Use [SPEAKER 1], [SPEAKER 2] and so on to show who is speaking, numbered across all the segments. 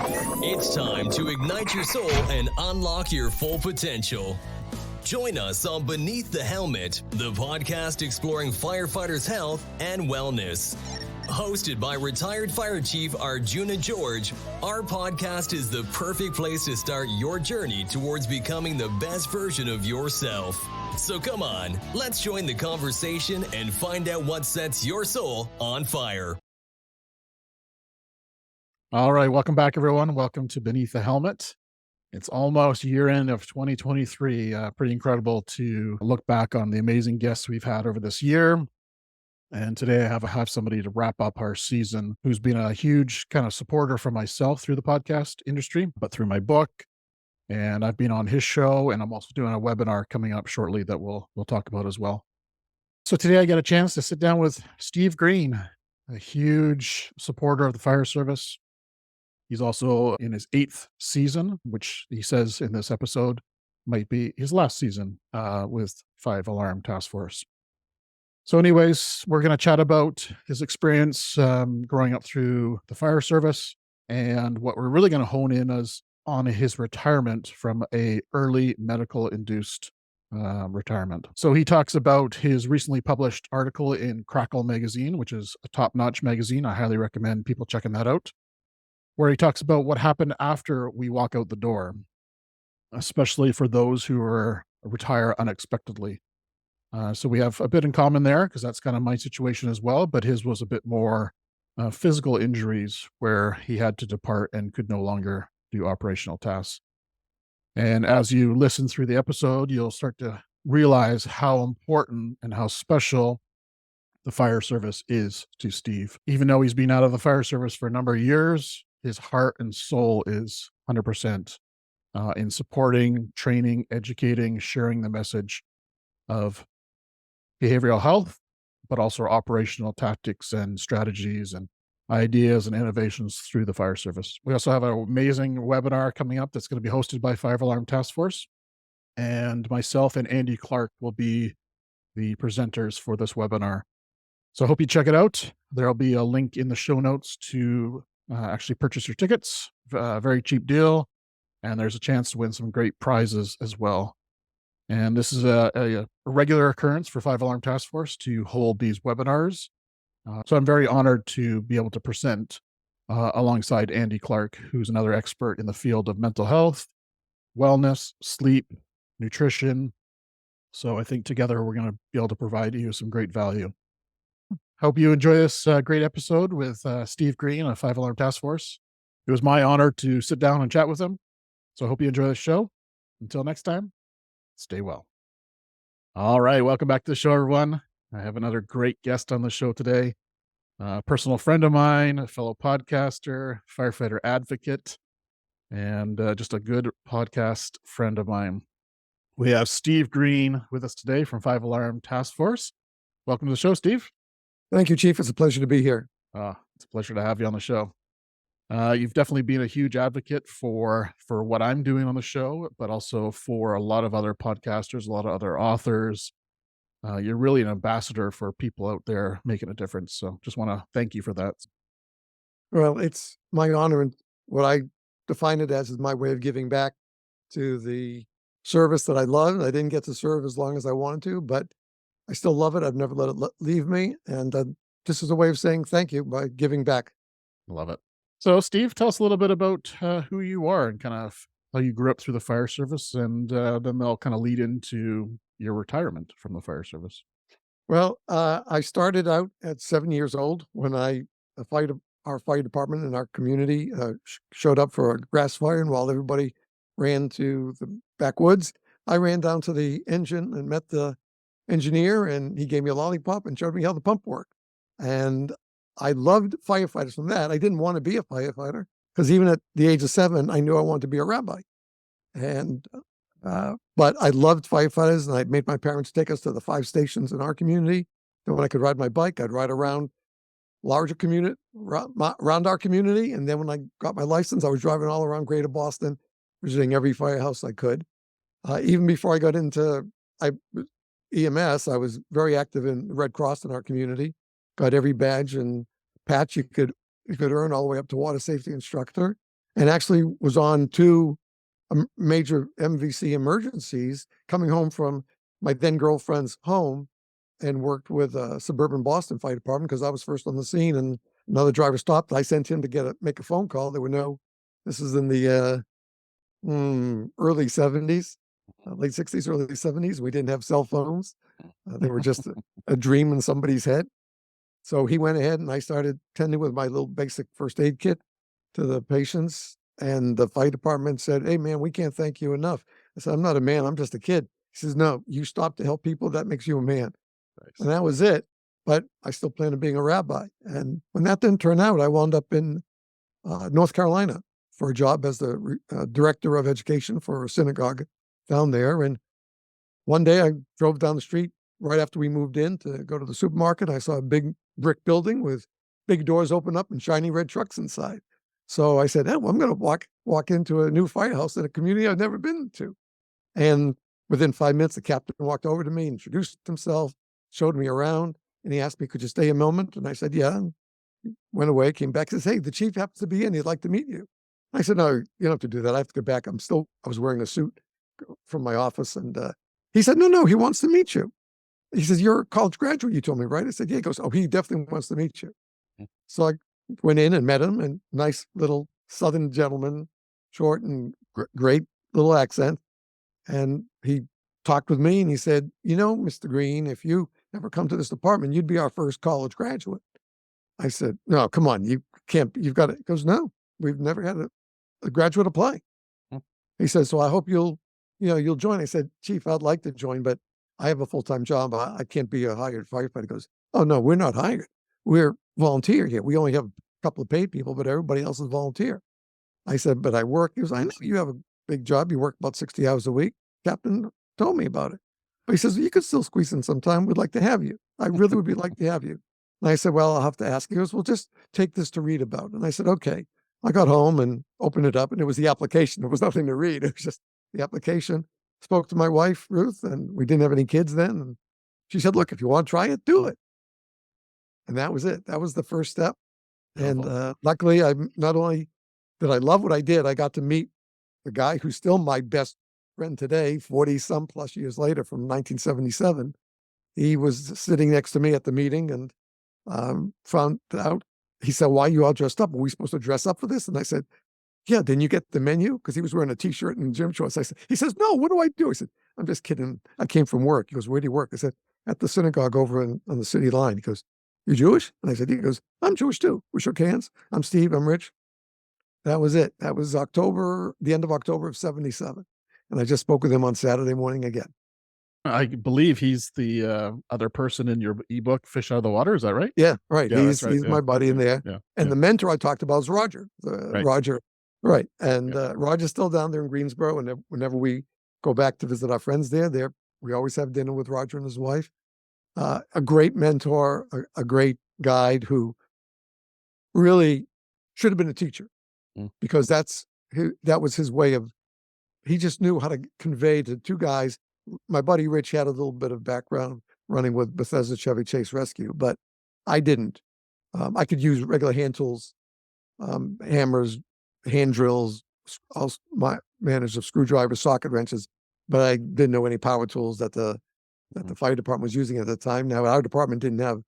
[SPEAKER 1] It's time to ignite your soul and unlock your full potential. Join us on Beneath the Helmet, the podcast exploring firefighters' health and wellness. Hosted by retired Fire Chief Arjuna George, our podcast is the perfect place to start your journey towards becoming the best version of yourself. So come on, let's join the conversation and find out what sets your soul on fire.
[SPEAKER 2] All right, welcome back, everyone. Welcome to Beneath the Helmet. It's almost year end of 2023. Pretty incredible to look back on the amazing guests we've had over this year. And today I have somebody to wrap up our season who's been a huge kind of supporter for myself through the podcast industry, but through my book. And I've been on his show, and I'm also doing a webinar coming up shortly that we'll talk about as well. So today I get a chance to sit down with Steve Greene, a huge supporter of the fire service. He's also in his 8th season, which he says in this episode might be his last season with 5 Alarm Task Force. So anyways, we're going to chat about his experience growing up through the fire service, and what we're really going to hone in is on his retirement from a early medical induced retirement. So he talks about his recently published article in Crackle magazine, which is a top-notch magazine. I highly recommend people checking that out, where he talks about what happened after we walk out the door, especially for those who retire unexpectedly. So we have a bit in common there, because that's kind of my situation as well, but his was a bit more physical injuries where he had to depart and could no longer do operational tasks. And as you listen through the episode, you'll start to realize how important and how special the fire service is to Steve. Even though he's been out of the fire service for a number of years, his heart and soul is 100% in supporting, training, educating, sharing the message of behavioral health, but also operational tactics and strategies and ideas and innovations through the fire service. We also have an amazing webinar coming up that's going to be hosted by 5 Alarm Task Force, and myself and Andy Clark will be the presenters for this webinar. So I hope you check it out. There'll be a link in the show notes to actually purchase your tickets. Very cheap deal, and there's a chance to win some great prizes as well. And this is a regular occurrence for 5 Alarm Task Force to hold these webinars. So I'm very honored to be able to present alongside Andy Clark, who's another expert in the field of mental health, wellness, sleep, nutrition. So I think together we're going to be able to provide you some great value. Hope you enjoy this great episode with Steve Greene of 5 Alarm Task Force. It was my honor to sit down and chat with him. So I hope you enjoy the show. Until next time, stay well. All right. Welcome back to the show, everyone. I have another great guest on the show today. A personal friend of mine, a fellow podcaster, firefighter advocate, and just a good podcast friend of mine. We have Steve Greene with us today from 5 Alarm Task Force. Welcome to the show, Steve.
[SPEAKER 3] Thank you, Chief. It's a pleasure to be here.
[SPEAKER 2] It's a pleasure to have you on the show. You've definitely been a huge advocate for what I'm doing on the show, but also for a lot of other podcasters, a lot of other authors. You're really an ambassador for people out there making a difference. So just want to thank you for that.
[SPEAKER 3] Well, it's my honor, and what I define it as is my way of giving back to the service that I love. I didn't get to serve as long as I wanted to, but I still love it. I've never let it leave me. And this is a way of saying thank you by giving back.
[SPEAKER 2] Love it. So Steve, tell us a little bit about who you are and kind of how you grew up through the fire service, and then they'll kind of lead into your retirement from the fire service.
[SPEAKER 3] Well, I started out at 7 years old when our fire department in our community showed up for a grass fire, and while everybody ran to the backwoods, I ran down to the engine and met the engineer, and he gave me a lollipop and showed me how the pump worked. And I loved firefighters from that. I didn't want to be a firefighter because even at the age of 7, I knew I wanted to be a rabbi. And but I loved firefighters, and I made my parents take us to the 5 stations in our community. And when I could ride my bike, I'd ride around larger community, around our community. And then when I got my license, I was driving all around Greater Boston, visiting every firehouse I could. Even before I got into EMS, I was very active in the Red Cross in our community. Got every badge and patch you could earn, all the way up to water safety instructor. and actually was on 2 major MVC emergencies coming home from my then girlfriend's home, and worked with suburban Boston Fire Department because I was first on the scene, and another driver stopped. I sent him to make a phone call. There were no, this is in the early 70s, late 60s, early 70s. We didn't have cell phones. They were just a dream in somebody's head. So he went ahead and I started tending with my little basic first aid kit to the patients. And the fire department said, "Hey, man, we can't thank you enough." I said, "I'm not a man. I'm just a kid." He says, "No, you stop to help people. That makes you a man." And that was it. But I still planned on being a rabbi. And when that didn't turn out, I wound up in North Carolina for a job as the director of education for a synagogue down there. And one day I drove down the street right after we moved in to go to the supermarket. I saw a big brick building with big doors open up and shiny red trucks inside. So I said, "Oh, well, I'm going to walk into a new firehouse in a community I've never been to." And within 5 minutes, the captain walked over to me, introduced himself, showed me around, and he asked me, "Could you stay a moment?" And I said, "Yeah." And went away, came back, says, "Hey, the chief happens to be in. He'd like to meet you." I said, "No, you don't have to do that. I have to go back. I was wearing a suit from my office." And he said, "No, he wants to meet you." He says, "You're a college graduate, you told me, right?" I said, "Yeah." He goes, "Oh, he definitely wants to meet you." So I went in and met him, and nice little Southern gentleman, short and great little accent. And he talked with me and he said, "Mr. Greene, if you ever come to this department, you'd be our first college graduate." I said, "No, come on, you can't, you've got it." He goes, "No, we've never had a graduate apply." He says, "So I hope you'll join." I said, "Chief, I'd like to join, but I have a full-time job. I can't be a hired firefighter." He goes, "Oh, no, we're not hired. We're volunteer here. We only have a couple of paid people, but everybody else is volunteer." I said, "But I work." He goes, "I know you have a big job. You work about 60 hours a week. Captain told me about it." But he says, "You could still squeeze in some time. We'd like to have you. I really would like to have you." And I said, "Well, I'll have to ask." He goes, "Well, just take this to read about." And I said, "Okay." I got home and opened it up, and it was the application. There was nothing to read. It was just the application. Spoke to my wife, Ruth, and we didn't have any kids then. And she said, "Look, if you want to try it, do it." And that was it. That was the first step. And luckily, not only did I love what I did, I got to meet the guy who's still my best friend today, 40 some plus years later, from 1977. He was sitting next to me at the meeting and found out. He said, "Why are you all dressed up? Are we supposed to dress up for this?" And I said, "Yeah, didn't you get the menu?" Because he was wearing a t-shirt and gym shorts. He says, "No, what do I do?" I said, "I'm just kidding. I came from work." He goes, "Where do you work?" I said, "At the synagogue over on the city line." He goes, "You're Jewish?" And I said, he goes, "I'm Jewish too." We shook hands. "I'm Steve. I'm Rich." That was it. That was the end of October of 77. And I just spoke with him on Saturday morning again.
[SPEAKER 2] I believe he's the other person in your ebook, Fish Out of the Water. Is that right?
[SPEAKER 3] Yeah, right.
[SPEAKER 2] Yeah, that's right.
[SPEAKER 3] He's
[SPEAKER 2] Yeah.
[SPEAKER 3] my buddy in there.
[SPEAKER 2] Yeah.
[SPEAKER 3] And
[SPEAKER 2] Yeah.
[SPEAKER 3] the mentor I talked about is Roger.
[SPEAKER 2] Right.
[SPEAKER 3] Roger. Right. And
[SPEAKER 2] Yeah.
[SPEAKER 3] Roger's still down there in Greensboro. And whenever we go back to visit our friends there, we always have dinner with Roger and his wife. A great mentor, a great guide who really should have been a teacher because that was his way of, he just knew how to convey to 2 guys. My buddy Rich had a little bit of background running with Bethesda Chevy Chase Rescue, but I didn't. I could use regular hand tools, hammers, hand drills, all my managed of screwdrivers, socket wrenches, but I didn't know any power tools that the fire department was using at the time. Now, our department didn't have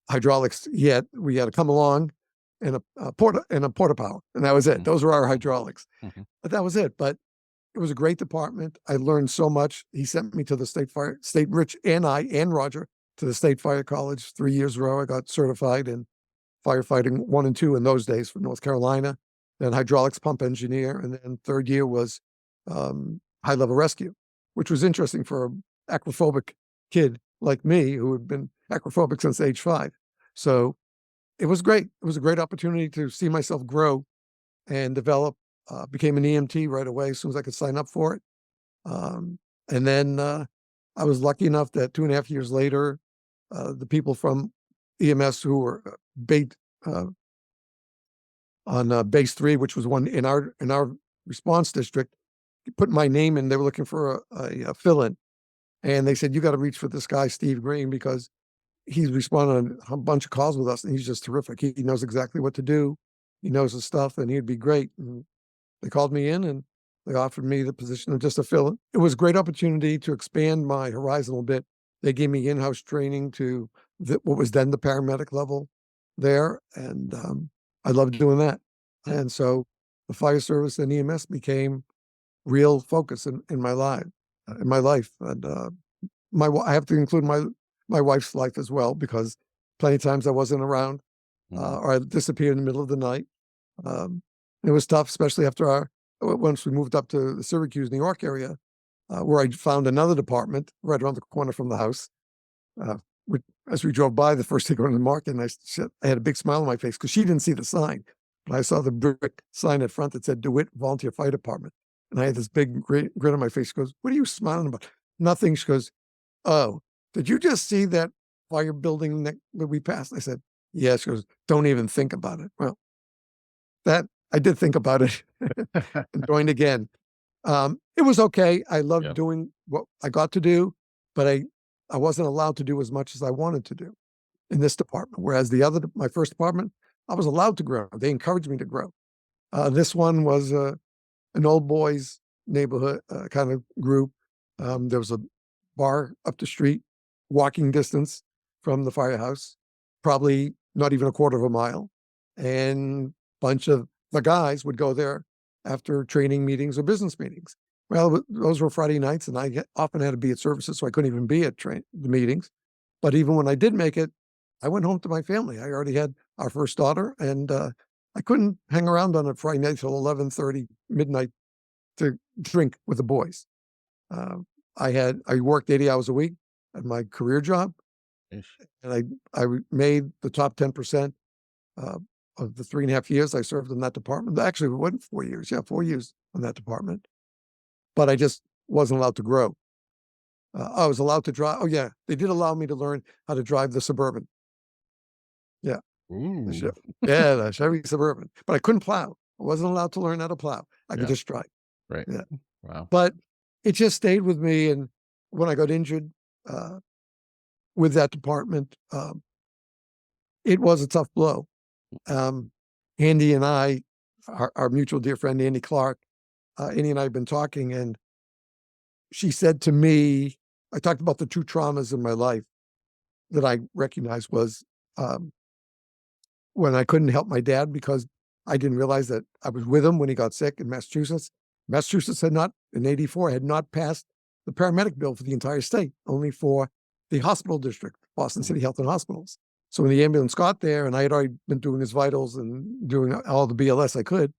[SPEAKER 3] hydraulics yet. We had to come along and a porta power, and that was it. Those were our hydraulics. But that was it. But it was a great department. I learned so much. He sent me to the Rich and Roger to the State Fire College 3 years in a row. I got certified in firefighting 1 and 2 in those days for North Carolina, then hydraulics pump engineer. And then 3rd year was high level rescue, which was interesting for an aquaphobic kid like me who had been aquaphobic since age 5. So it was great. It was a great opportunity to see myself grow and develop. Became an EMT right away as soon as I could sign up for it. And then I was lucky enough that 2.5 years later, the people from EMS who were based on base 3, which was one in our response district, put my name in. They were looking for a fill-in, and they said, "You got to reach for this guy, Steve Greene, because he's responding on a bunch of calls with us, and he's just terrific. He knows exactly what to do." He knows his stuff and he'd be great. And they called me in and they offered me the position of just a fill-in. It was a great opportunity to expand my horizon a little bit. They gave me in-house training to what was then the paramedic level there. And I loved doing that. And so the fire service and EMS became real focus in my life, And I have to include my wife's life as well, because plenty of times I wasn't around or I disappeared in the middle of the night. It was tough, especially once we moved up to the Syracuse, New York area, where I found another department right around the corner from the house. As we drove by the first day going to the market, and I had a big smile on my face because she didn't see the sign, but I saw the brick sign at front that said DeWitt Volunteer Fire Department. And I had this big grin on my face. She goes, "What are you smiling about?" "Nothing." She goes, "Oh, did you just see that fire building that we passed?" I said, "Yeah." She goes, "Don't even think about it." Well, that I did think about it and joined again. It was okay. I loved doing what I got to do, but I wasn't allowed to do as much as I wanted to do in this department. Whereas my first department, I was allowed to grow. They encouraged me to grow. This one was an old boys neighborhood kind of group. There was a bar up the street, walking distance from the firehouse, probably not even a quarter of a mile. And a bunch of the guys would go there after training meetings or business meetings. Well, those were Friday nights, and I often had to be at services, so I couldn't even be at the meetings. But even when I did make it, I went home to my family. I already had our first daughter, and I couldn't hang around on a Friday night till 11:30, midnight to drink with the boys. I worked 80 hours a week at my career job, and I made the top 10% of the 3.5 years I served in that department. Actually, it wasn't 4 years. Yeah, 4 years in that department. But I just wasn't allowed to grow. I was allowed to drive. Oh, yeah. They did allow me to learn how to drive the Suburban. Yeah.
[SPEAKER 2] Ooh.
[SPEAKER 3] Yeah, the Chevy Suburban. But I couldn't plow. I wasn't allowed to learn how to plow. I could just drive.
[SPEAKER 2] Right.
[SPEAKER 3] Yeah.
[SPEAKER 2] Wow.
[SPEAKER 3] But it just stayed with me. And when I got injured with that department, it was a tough blow. Andy and I, our mutual dear friend, Andy Clark, Andy and I have been talking, and she said to me, I talked about the two traumas in my life that I recognized was when I couldn't help my dad because I didn't realize that I was with him when he got sick in Massachusetts. Massachusetts in '84, had not passed the paramedic bill for the entire state, only for the hospital district, Boston City Health and Hospitals. So when the ambulance got there, and I had already been doing his vitals and doing all the BLS I could,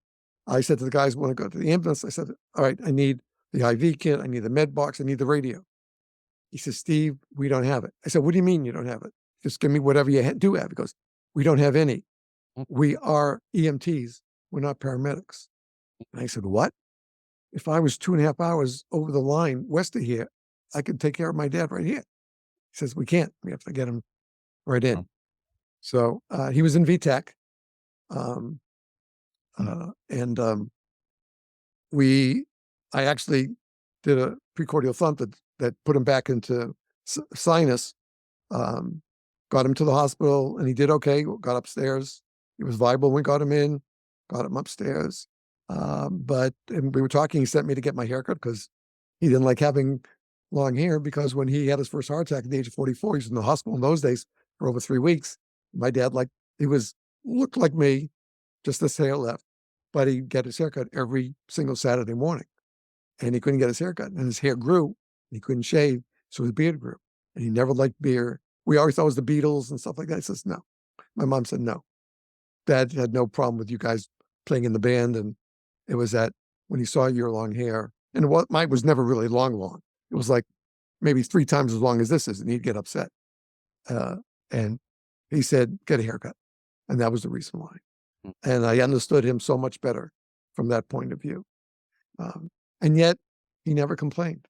[SPEAKER 3] I said to the guys when I got to the ambulance, I said, "All right, I need the IV kit, I need the med box, I need the radio." He says, "Steve, we don't have it." I said, "What do you mean you don't have it? Just give me whatever you do have." He goes, "We don't have any. We are EMTs. We're not paramedics." And I said, "What? If I was 2.5 hours over the line west of here, I could take care of my dad right here." He says, "We can't. We have to get him right in." So he was in VTech. I actually did a precordial thump that put him back into sinus, got him to the hospital, and he did okay, got upstairs. He was viable when we got him in, got him upstairs. And we were talking, he sent me to get my haircut because he didn't like having long hair, because when he had his first heart attack at the age of 44, he was in the hospital in those days for over 3 weeks. My dad, looked like me, just this hair left, but he'd get his haircut every single Saturday morning, and he couldn't get his haircut, and his hair grew, and he couldn't shave, so his beard grew, and he never liked beer. We always thought it was the Beatles and stuff like that. He says, "No." My mom said, "No. Dad had no problem with you guys playing in the band, and it was that when he saw your long hair, and mine was never really long. It was like maybe 3 times as long as this is," and he'd get upset. And he said, "Get a haircut." And that was the reason why. And I understood him so much better from that point of view. And yet he never complained.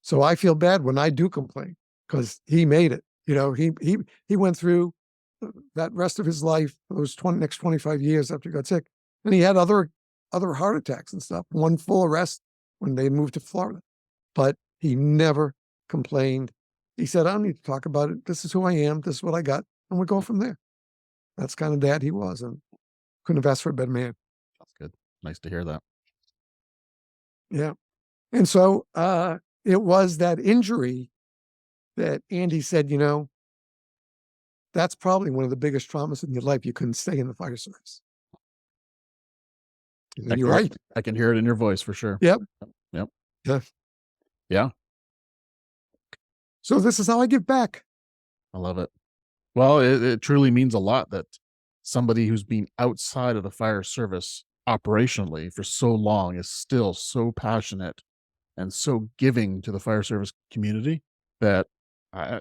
[SPEAKER 3] So I feel bad when I do complain, because he made it. He went through that rest of his life, those next 25 years after he got sick. And he had other heart attacks and stuff, one full arrest when they moved to Florida. But he never complained. He said, "I don't need to talk about it. This is who I am. This is what I got." And we go from there. That's kind of dad he was. And couldn't have asked for a better man.
[SPEAKER 2] That's good. Nice to hear that.
[SPEAKER 3] Yeah. And so it was that injury that Andy said, that's probably one of the biggest traumas in your life. You couldn't stay in the fire service. And you're right.
[SPEAKER 2] I can hear it in your voice for sure.
[SPEAKER 3] Yep.
[SPEAKER 2] Yep.
[SPEAKER 3] Yeah.
[SPEAKER 2] Yeah.
[SPEAKER 3] So this is how I give back.
[SPEAKER 2] I love it. Well, it truly means a lot that somebody who's been outside of the fire service operationally for so long is still so passionate and so giving to the fire service community that I,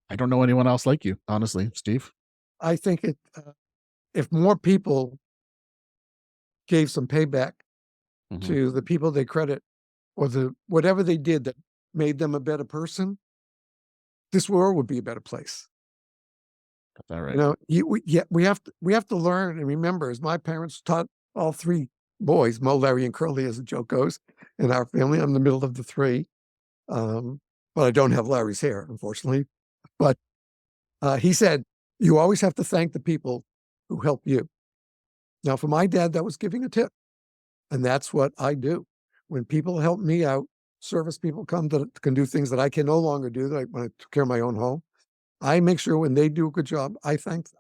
[SPEAKER 2] I don't know anyone else like you, honestly, Steve.
[SPEAKER 3] I think if more people gave some payback to the people they credit or whatever they did that made them a better person, this world would be a better place.
[SPEAKER 2] Got that right.
[SPEAKER 3] We have to learn and remember, as my parents taught all three boys, Mo, Larry, and Curly, as the joke goes, in our family. I'm the middle of the three, but I don't have Larry's hair, unfortunately. But he said, you always have to thank the people who help you. Now, for my dad, that was giving a tip. And that's what I do. When people help me out, service people come that can do things that I can no longer do, like when I took care of my own home, I make sure when they do a good job, I thank them.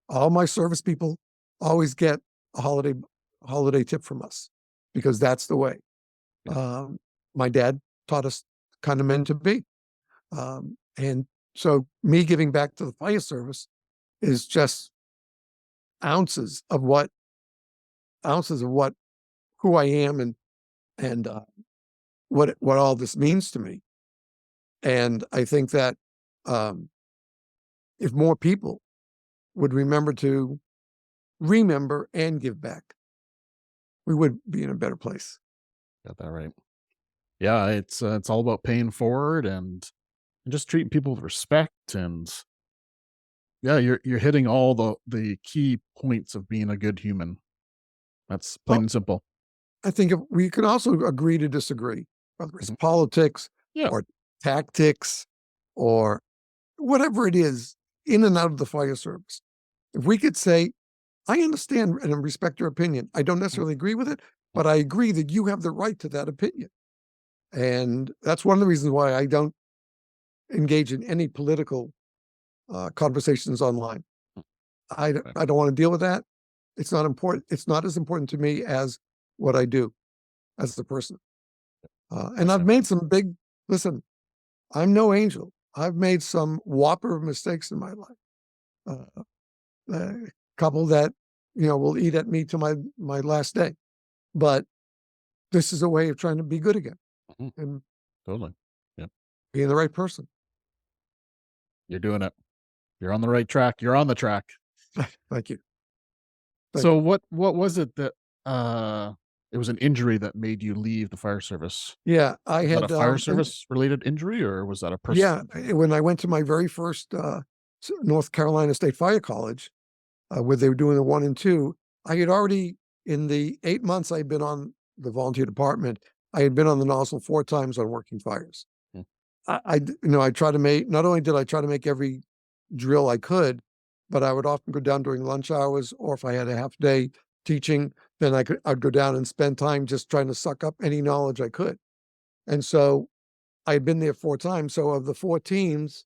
[SPEAKER 3] All my service people always get a holiday tip from us because that's the way. My dad taught us kind of men to be. And so me giving back to the fire service is just ounces of who I am and what all this means to me. And I think that if more people would remember and give back, we would be in a better place.
[SPEAKER 2] Got that right. Yeah, it's all about paying forward and just treating people with respect. And yeah, you're hitting all the key points of being a good human. That's plain and simple.
[SPEAKER 3] I think we can also agree to disagree, whether it's politics or tactics or whatever it is, in and out of the fire service. If we could say, I understand and respect your opinion. I don't necessarily agree with it, but I agree that you have the right to that opinion. And that's one of the reasons why I don't engage in any political conversations online. I don't want to deal with that. It's not important. It's not as important to me as what I do as a person. And I've made some listen, I'm no angel. I've made some whopper of mistakes in my life. A couple that, will eat at me to my last day. But this is a way of trying to be good again. And
[SPEAKER 2] totally. Yep.
[SPEAKER 3] Being the right person.
[SPEAKER 2] You're doing it. You're on the right track. You're on the track.
[SPEAKER 3] Thank you.
[SPEAKER 2] So what was it that it was an injury that made you leave the fire service?
[SPEAKER 3] Yeah, I had
[SPEAKER 2] a fire service related injury, or was that a personal?
[SPEAKER 3] Yeah, when I went to my very first North Carolina State Fire College, where they were doing the 1 and 2, I had already, in the 8 months I'd been on the volunteer department, I had been on the nozzle 4 times on working fires. I try to make, not only did I try to make every drill I could, but I would often go down during lunch hours, or if I had a half day teaching, then I'd go down and spend time just trying to suck up any knowledge I could. And so I had been there 4 times. So of the 4 teams,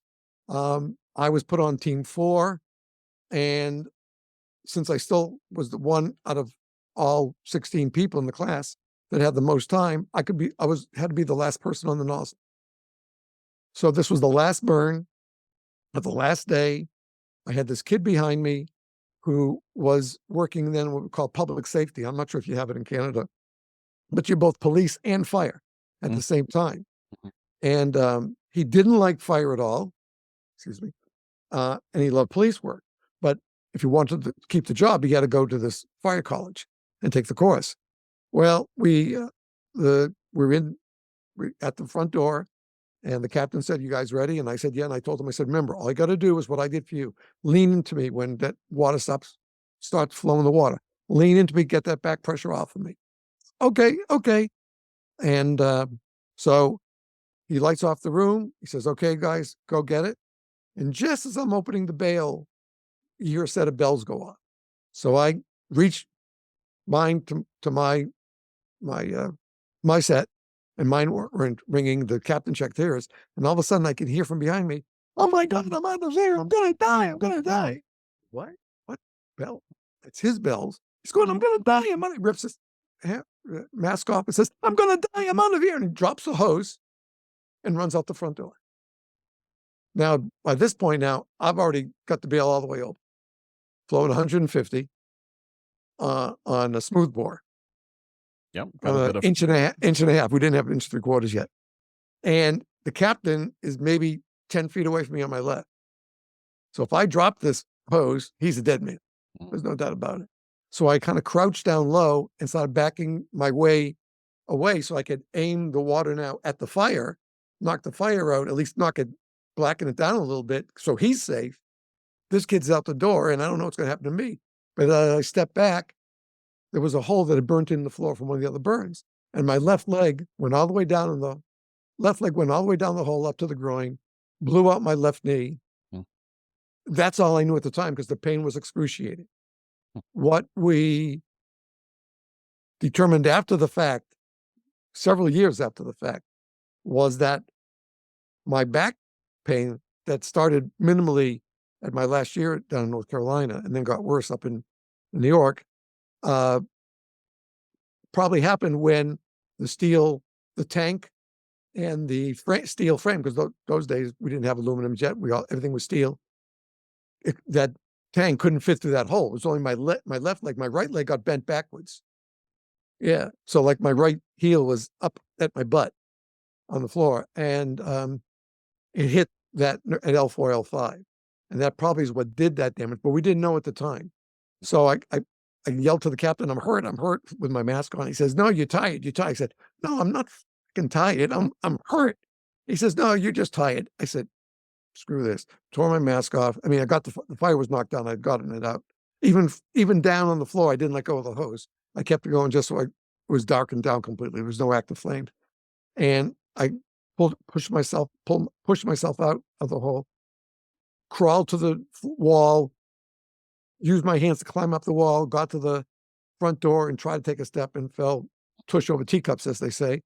[SPEAKER 3] I was put on team 4. And since I still was the one out of all 16 people in the class that had the most time, had to be the last person on the nozzle. So this was the last burn of the last day. I had this kid behind me who was working then what we call public safety. I'm not sure if you have it in Canada, but you're both police and fire at the same time. And he didn't like fire at all, excuse me, and he loved police work. But if you wanted to keep the job, you had to go to this fire college and take the course. Well, we're at the front door, and the captain said, "You guys ready?" And I said, "Yeah." And I told him, I said, "Remember, all you got to do is what I did for you. Lean into me when that water starts flowing the water. Lean into me, get that back pressure off of me." Okay. And so he lights off the room. He says, "Okay, guys, go get it." And just as I'm opening the bail, you hear a set of bells go off. So I reach mine to my set, and mine weren't ringing. The captain checked theirs, and all of a sudden I could hear from behind me, "Oh my God, I'm out of there. I'm gonna die. I'm gonna die." What? What bell? It's his bells. He's going, "I'm gonna die. I'm out." He rips his mask off and says, "I'm gonna die. I'm out of here." And he drops the hose and runs out the front door. Now, by this point now, I've already got the bail all the way open, flowing 150 on a smoothbore.
[SPEAKER 2] Yep. Got a bit of
[SPEAKER 3] inch and a half. We didn't have 1.75 yet. And the captain is maybe 10 feet away from me on my left. So if I drop this hose, he's a dead man. There's no doubt about it. So I kind of crouched down low and started backing my way away so I could aim the water now at the fire, knock the fire out, at least blacken it down a little bit so he's safe. This kid's out the door and I don't know what's going to happen to me. But I stepped back. There was a hole that had burnt in the floor from one of the other burns. And my left leg went all the way down the hole up to the groin, blew out my left knee. That's all I knew at the time because the pain was excruciating. What we determined after the fact, several years after the fact, was that my back pain that started minimally at my last year down in North Carolina and then got worse up in New York, probably happened when the tank and the steel frame, because those days we didn't have aluminum yet, everything was steel. That tank couldn't fit through that hole. It was only my left leg. My right leg got bent backwards. Yeah, so like my right heel was up at my butt on the floor, and it hit that at L4, L5, and that probably is what did that damage. But we didn't know at the time. So I yelled to the captain, I'm hurt with my mask on. He says, "No, you're tired. You're tired." I said, "No, I'm not fucking tired. I'm hurt." He says, "No, you're just tired." I said, "Screw this." Tore my mask off. I mean, I got the fire was knocked down. I'd gotten it out. Even down on the floor, I didn't let go of the hose. I kept it going just so it was darkened down completely. There was no active flame. And I pushed myself out of the hole, crawled to the wall, used my hands to climb up the wall, got to the front door and tried to take a step and fell tush over teacups, as they say.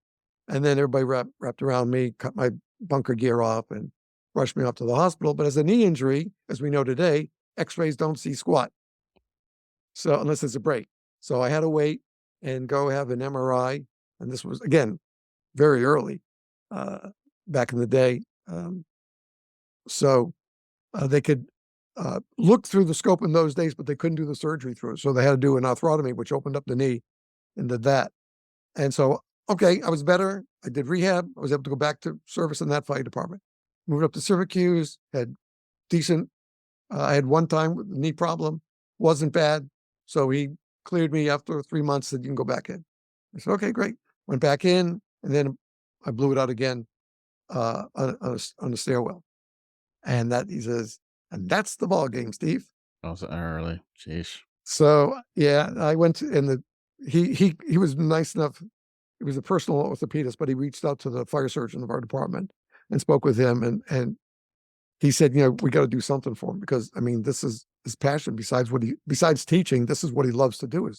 [SPEAKER 3] And then everybody wrapped around me, cut my bunker gear off and rushed me off to the hospital. But as a knee injury, as we know today, x-rays don't see squat. So unless it's a break. So I had to wait and go have an MRI. And this was, again, very early back in the day. So they could look through the scope in those days, but they couldn't do the surgery through it. So they had to do an arthrotomy, which opened up the knee and did that. And so, okay, I was better. I did rehab. I was able to go back to service in that fire department. Moved up to Syracuse, had decent, I had one time with a knee problem, wasn't bad. So he cleared me after 3 months, said, "You can go back in." I said, "Okay, great." Went back in, and then I blew it out again on a stairwell. And he says, "And that's the ball game, Steve."
[SPEAKER 2] Oh, so early. Jeez.
[SPEAKER 3] So yeah, I went to, and he was nice enough. He was a personal orthopedist, but he reached out to the fire surgeon of our department and spoke with him. And he said, "We got to do something for him because, I mean, this is his passion besides teaching. This is what he loves to do."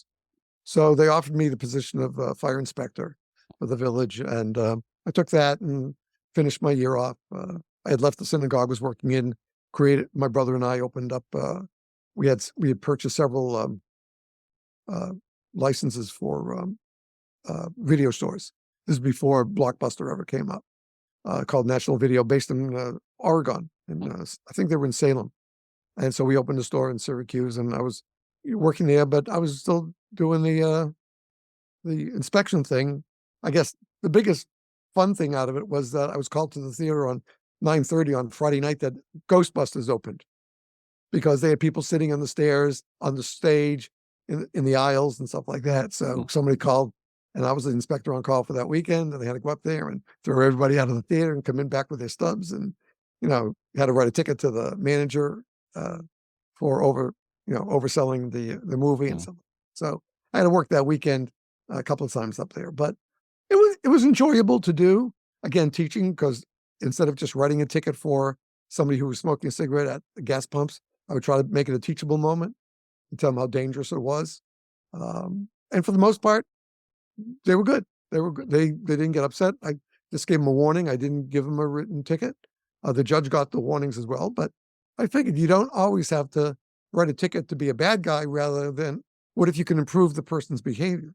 [SPEAKER 3] So they offered me the position of fire inspector for the village. And I took that and finished my year off. I had left the synagogue, was working my brother and I opened up, we had purchased several licenses for video stores. This is before Blockbuster ever came up, called National Video, based in Oregon. And I think they were in Salem. And so we opened a store in Syracuse, and I was working there, but I was still doing the inspection thing. I guess the biggest fun thing out of it was that I was called to the theater on 9:30 on Friday night that Ghostbusters opened, because they had people sitting on the stairs, on the stage, in the aisles and stuff like that. So somebody called, and I was the inspector on call for that weekend, and they had to go up there and throw everybody out of the theater and come in back with their stubs, and had to write a ticket to the manager for overselling the movie and stuff. So I had to work that weekend a couple of times up there, but it was enjoyable to do. Again, teaching, because instead of just writing a ticket for somebody who was smoking a cigarette at the gas pumps, I would try to make it a teachable moment and tell them how dangerous it was. And for the most part, they were good. They were good. They didn't get upset. I just gave them a warning. I didn't give them a written ticket. The judge got the warnings as well. But I figured you don't always have to write a ticket to be a bad guy, rather than what if you can improve the person's behavior.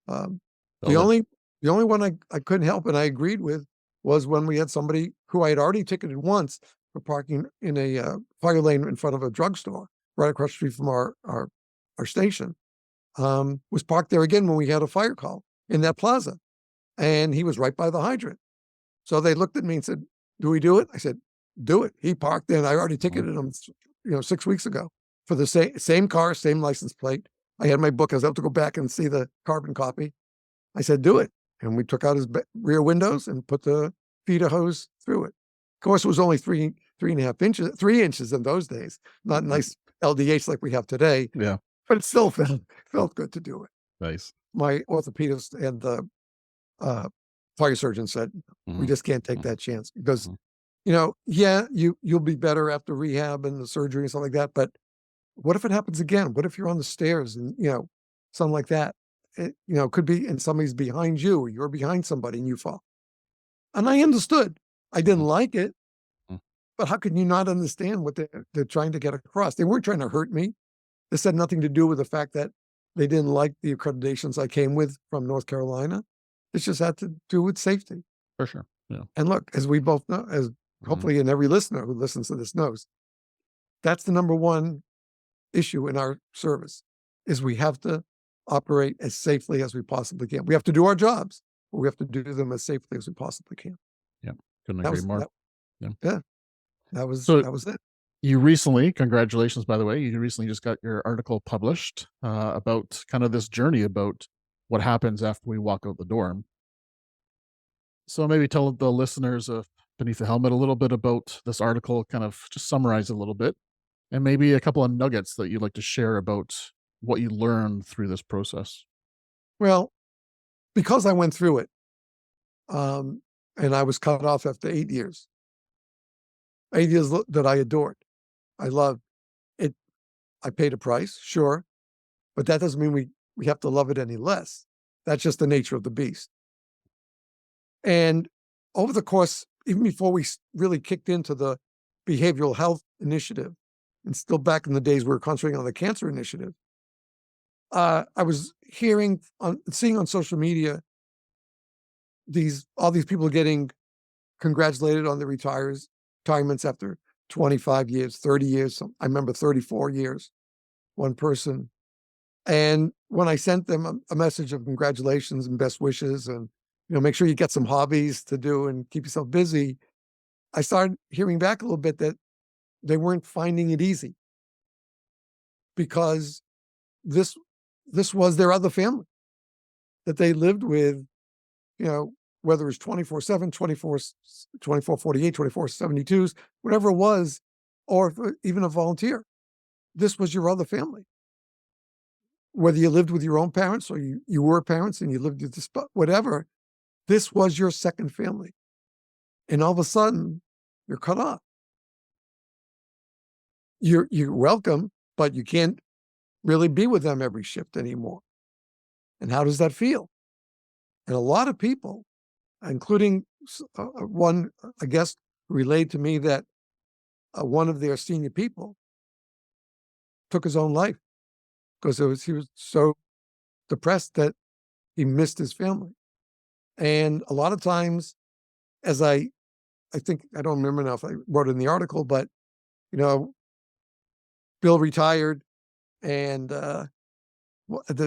[SPEAKER 3] Um, the
[SPEAKER 2] Totally.
[SPEAKER 3] only one I couldn't help and I agreed with was when we had somebody who I had already ticketed once for parking in a fire lane in front of a drugstore right across the street from our station. Was parked there again when we had a fire call in that plaza, and he was right by the hydrant. So they looked at me and said, "Do we do it?" I said, "Do it." He parked there, and I already ticketed him, 6 weeks ago for the same car, same license plate. I had my book. I was able to go back and see the carbon copy. I said, "Do it," and we took out his rear windows and put the feeder hose through it. Of course, it was only 3.5 inches, 3 inches in those days, not nice LDH like we have today.
[SPEAKER 2] Yeah.
[SPEAKER 3] But it still felt good to do it.
[SPEAKER 2] Nice.
[SPEAKER 3] My orthopedist and the fire surgeon said, we just can't take that chance because, you'll be better after rehab and the surgery and stuff like that. But what if it happens again? What if you're on the stairs and, something like that? It, could be, and somebody's behind you or you're behind somebody and you fall. And I understood. I didn't like it, but how can you not understand what they're trying to get across? They weren't trying to hurt me. This had nothing to do with the fact that they didn't like the accreditations I came with from North Carolina. It just had to do with safety.
[SPEAKER 2] For sure. Yeah.
[SPEAKER 3] And look, as we both know, as hopefully and every listener who listens to this knows, that's the number one issue in our service is we have to operate as safely as we possibly can. We have to do our jobs, but we have to do them as safely as we possibly can.
[SPEAKER 2] Yeah. Couldn't agree more.
[SPEAKER 3] That was it.
[SPEAKER 2] You recently, congratulations, by the way, you recently just got your article published about kind of this journey about what happens after we walk out the door. So maybe tell the listeners of Beneath the Helmet a little bit about this article, kind of just summarize it a little bit, and maybe a couple of nuggets that you'd like to share about what you learned through this process.
[SPEAKER 3] Well, because I went through it, and I was cut off after 8 years. 8 years that I adored. I loved it. I paid a price, sure, but that doesn't mean we have to love it any less. That's just the nature of the beast. And over the course, even before we really kicked into the behavioral health initiative, and still back in the days we were concentrating on the cancer initiative, I was seeing on social media all these people getting congratulated on their retirements after 25 years, 30 years. I remember 34 years, one person. And when I sent them a message of congratulations and best wishes and, make sure you get some hobbies to do and keep yourself busy, I started hearing back a little bit that they weren't finding it easy because this was their other family that they lived with, whether it's 24/7, 24/48, 24/72s, whatever it was, or even a volunteer. This was your other family. Whether you lived with your own parents or you were parents and you lived with this, whatever, this was your second family. And all of a sudden, you're cut off. You're welcome, but you can't really be with them every shift anymore. And how does that feel? And a lot of people, including one, I guess, relayed to me that one of their senior people took his own life because he was so depressed that he missed his family. And a lot of times, as I think, I don't remember now if I wrote it in the article, but, Bill retired and the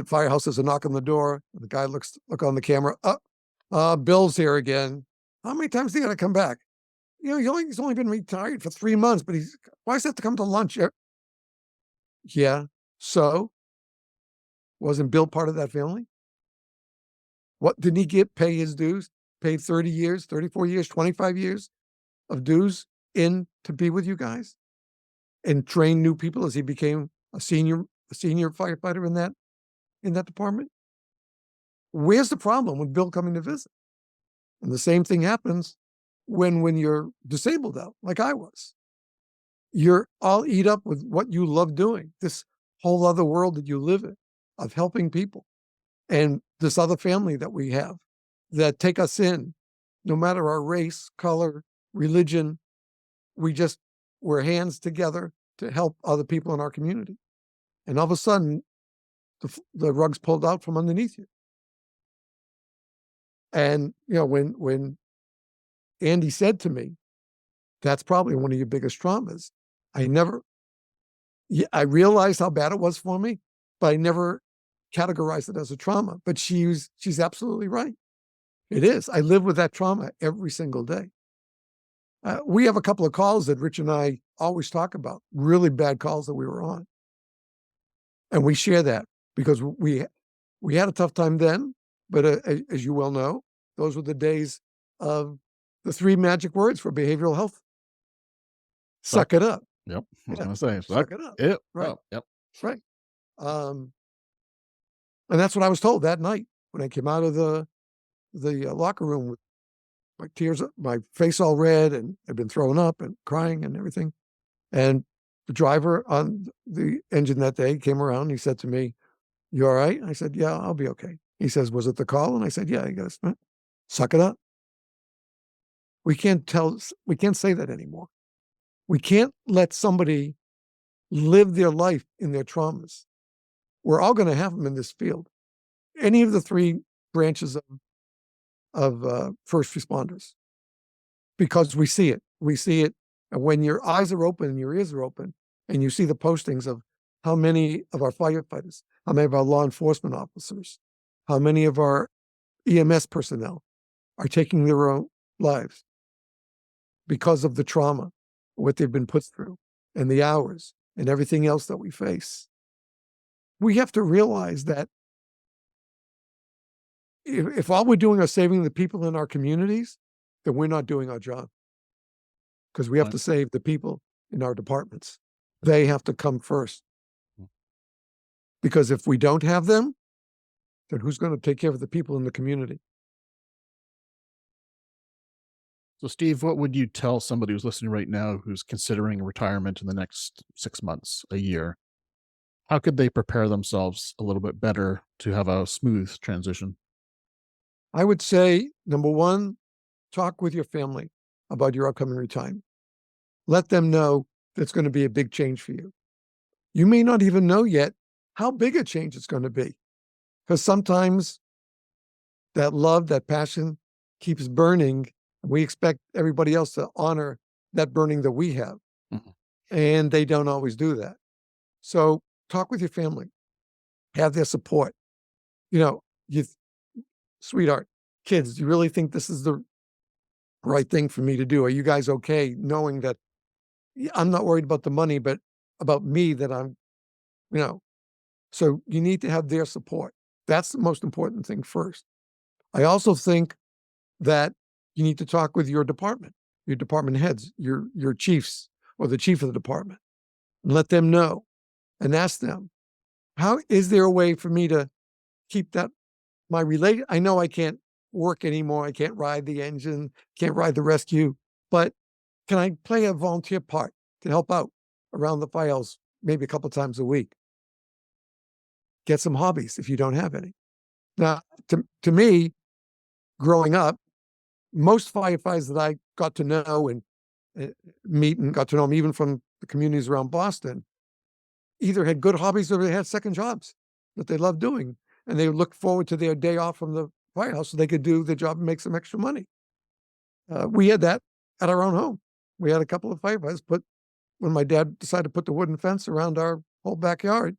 [SPEAKER 3] firehouse has a knock on the door. The guy look on the camera. Bill's here again. How many times do you got to come back? He's only been retired for 3 months, but why does he have to come to lunch? Yeah. So wasn't Bill part of that family? What didn't he pay his dues? Paid 30 years, 34 years, 25 years of dues in to be with you guys and train new people as he became a senior firefighter in that department. Where's the problem with Bill coming to visit? And the same thing happens when you're disabled out, like I was. You're all eat up with what you love doing, this whole other world that you live in. of helping people. And this other family that we have that take us in, no matter our race, color, religion, we're hands together to help other people in our community. And all of a sudden, the rug's pulled out from underneath you. And, when Andy said to me, that's probably one of your biggest traumas, I realized how bad it was for me, but I never categorized it as a trauma. But she's absolutely right. It is. I live with that trauma every single day. We have a couple of calls that Rich and I always talk about, really bad calls that we were on. And we share that because we had a tough time then, but as you well know, those were the days of the 3 magic words for behavioral health. Suck it up.
[SPEAKER 2] Yep. I was going to say,
[SPEAKER 3] Suck it up.
[SPEAKER 2] It
[SPEAKER 3] Right.
[SPEAKER 2] up. Yep.
[SPEAKER 3] Right. And that's what I was told that night when I came out of the locker room with my tears, my face all red, and I'd been throwing up and crying and everything. And the driver on the engine that day came around. He said to me, "You all right?" I said, "Yeah, I'll be okay." He says, "Was it the call?" And I said, "Yeah." He goes, "Suck it up." We can't say that anymore. We can't let somebody live their life in their traumas. We're all going to have them in this field. Any of the 3 branches of first responders, because we see it. We see it. And when your eyes are open and your ears are open, and you see the postings of how many of our firefighters, how many of our law enforcement officers, how many of our EMS personnel are taking their own lives because of the trauma, what they've been put through, and the hours, and everything else that we face. We have to realize that if all we're doing is saving the people in our communities, then we're not doing our job. Because we have to save the people in our departments. They have to come first. Because if we don't have them, then who's going to take care of the people in the community?
[SPEAKER 2] So, Steve, what would you tell somebody who's listening right now who's considering retirement in the next 6 months, a year? How could they prepare themselves a little bit better to have a smooth transition?
[SPEAKER 3] I would say, number one, talk with your family about your upcoming retirement. Let them know that it's going to be a big change for you. You may not even know yet how big a change it's going to be, because sometimes that love, that passion keeps burning, and we expect everybody else to honor that burning that we have.
[SPEAKER 2] Mhm.
[SPEAKER 3] And they don't always do that. So talk with your family, have their support. Sweetheart, kids, do you really think this is the right thing for me to do? Are you guys okay knowing that I'm not worried about the money, but about me, that so you need to have their support. That's the most important thing first. I also think that you need to talk with your department heads, your chiefs, or the chief of the department, and let them know and ask them, how is there a way for me to keep that I know I can't work anymore. I can't ride the engine, can't ride the rescue, but can I play a volunteer part to help out around the firehouse maybe a couple times a week? Get some hobbies if you don't have any. Now, to me, growing up, most firefighters that I got to know and meet and got to know them even from the communities around Boston, either had good hobbies or they had second jobs that they loved doing. And they looked forward to their day off from the firehouse so they could do the job and make some extra money. We had that at our own home. We had a couple of firefighters when my dad decided to put the wooden fence around our whole backyard,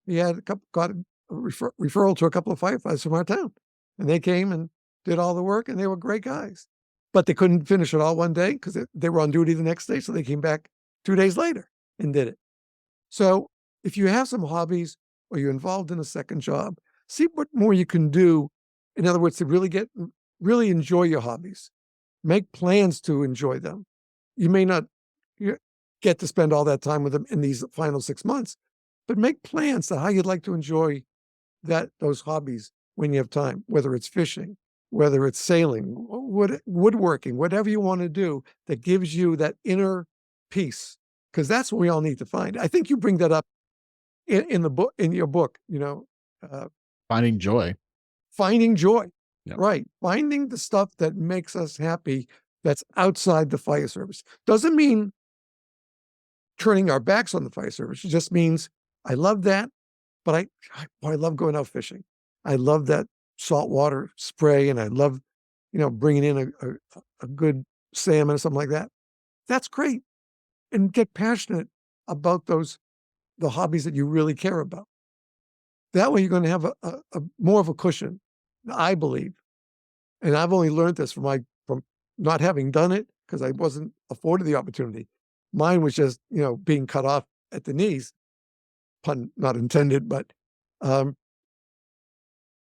[SPEAKER 3] he had got a referral to a couple of firefighters from our town. And they came and did all the work, and they were great guys. But they couldn't finish it all one day because they were on duty the next day. So they came back 2 days later and did it. So if you have some hobbies or you're involved in a second job, see what more you can do. In other words, to really enjoy your hobbies. Make plans to enjoy them. You may not get to spend all that time with them in these final 6 months, but make plans to how you'd like to enjoy those hobbies when you have time, whether it's fishing, whether it's sailing, woodworking, whatever you want to do that gives you that inner peace, because that's what we all need to find. I think you bring that up in the book, in your book,
[SPEAKER 2] Finding joy.
[SPEAKER 3] finding joy,
[SPEAKER 2] Yep.
[SPEAKER 3] right? Finding the stuff that makes us happy that's outside the fire service. Doesn't mean turning our backs on the fire service. It just means I love that, but I love going out fishing. I love that saltwater spray, and I love, bringing in a good salmon or something like that. That's great. And get passionate about the hobbies that you really care about. That way you're going to have a more of a cushion, I believe. And I've only learned this from not having done it because I wasn't afforded the opportunity. Mine was just, being cut off at the knees, pun not intended, but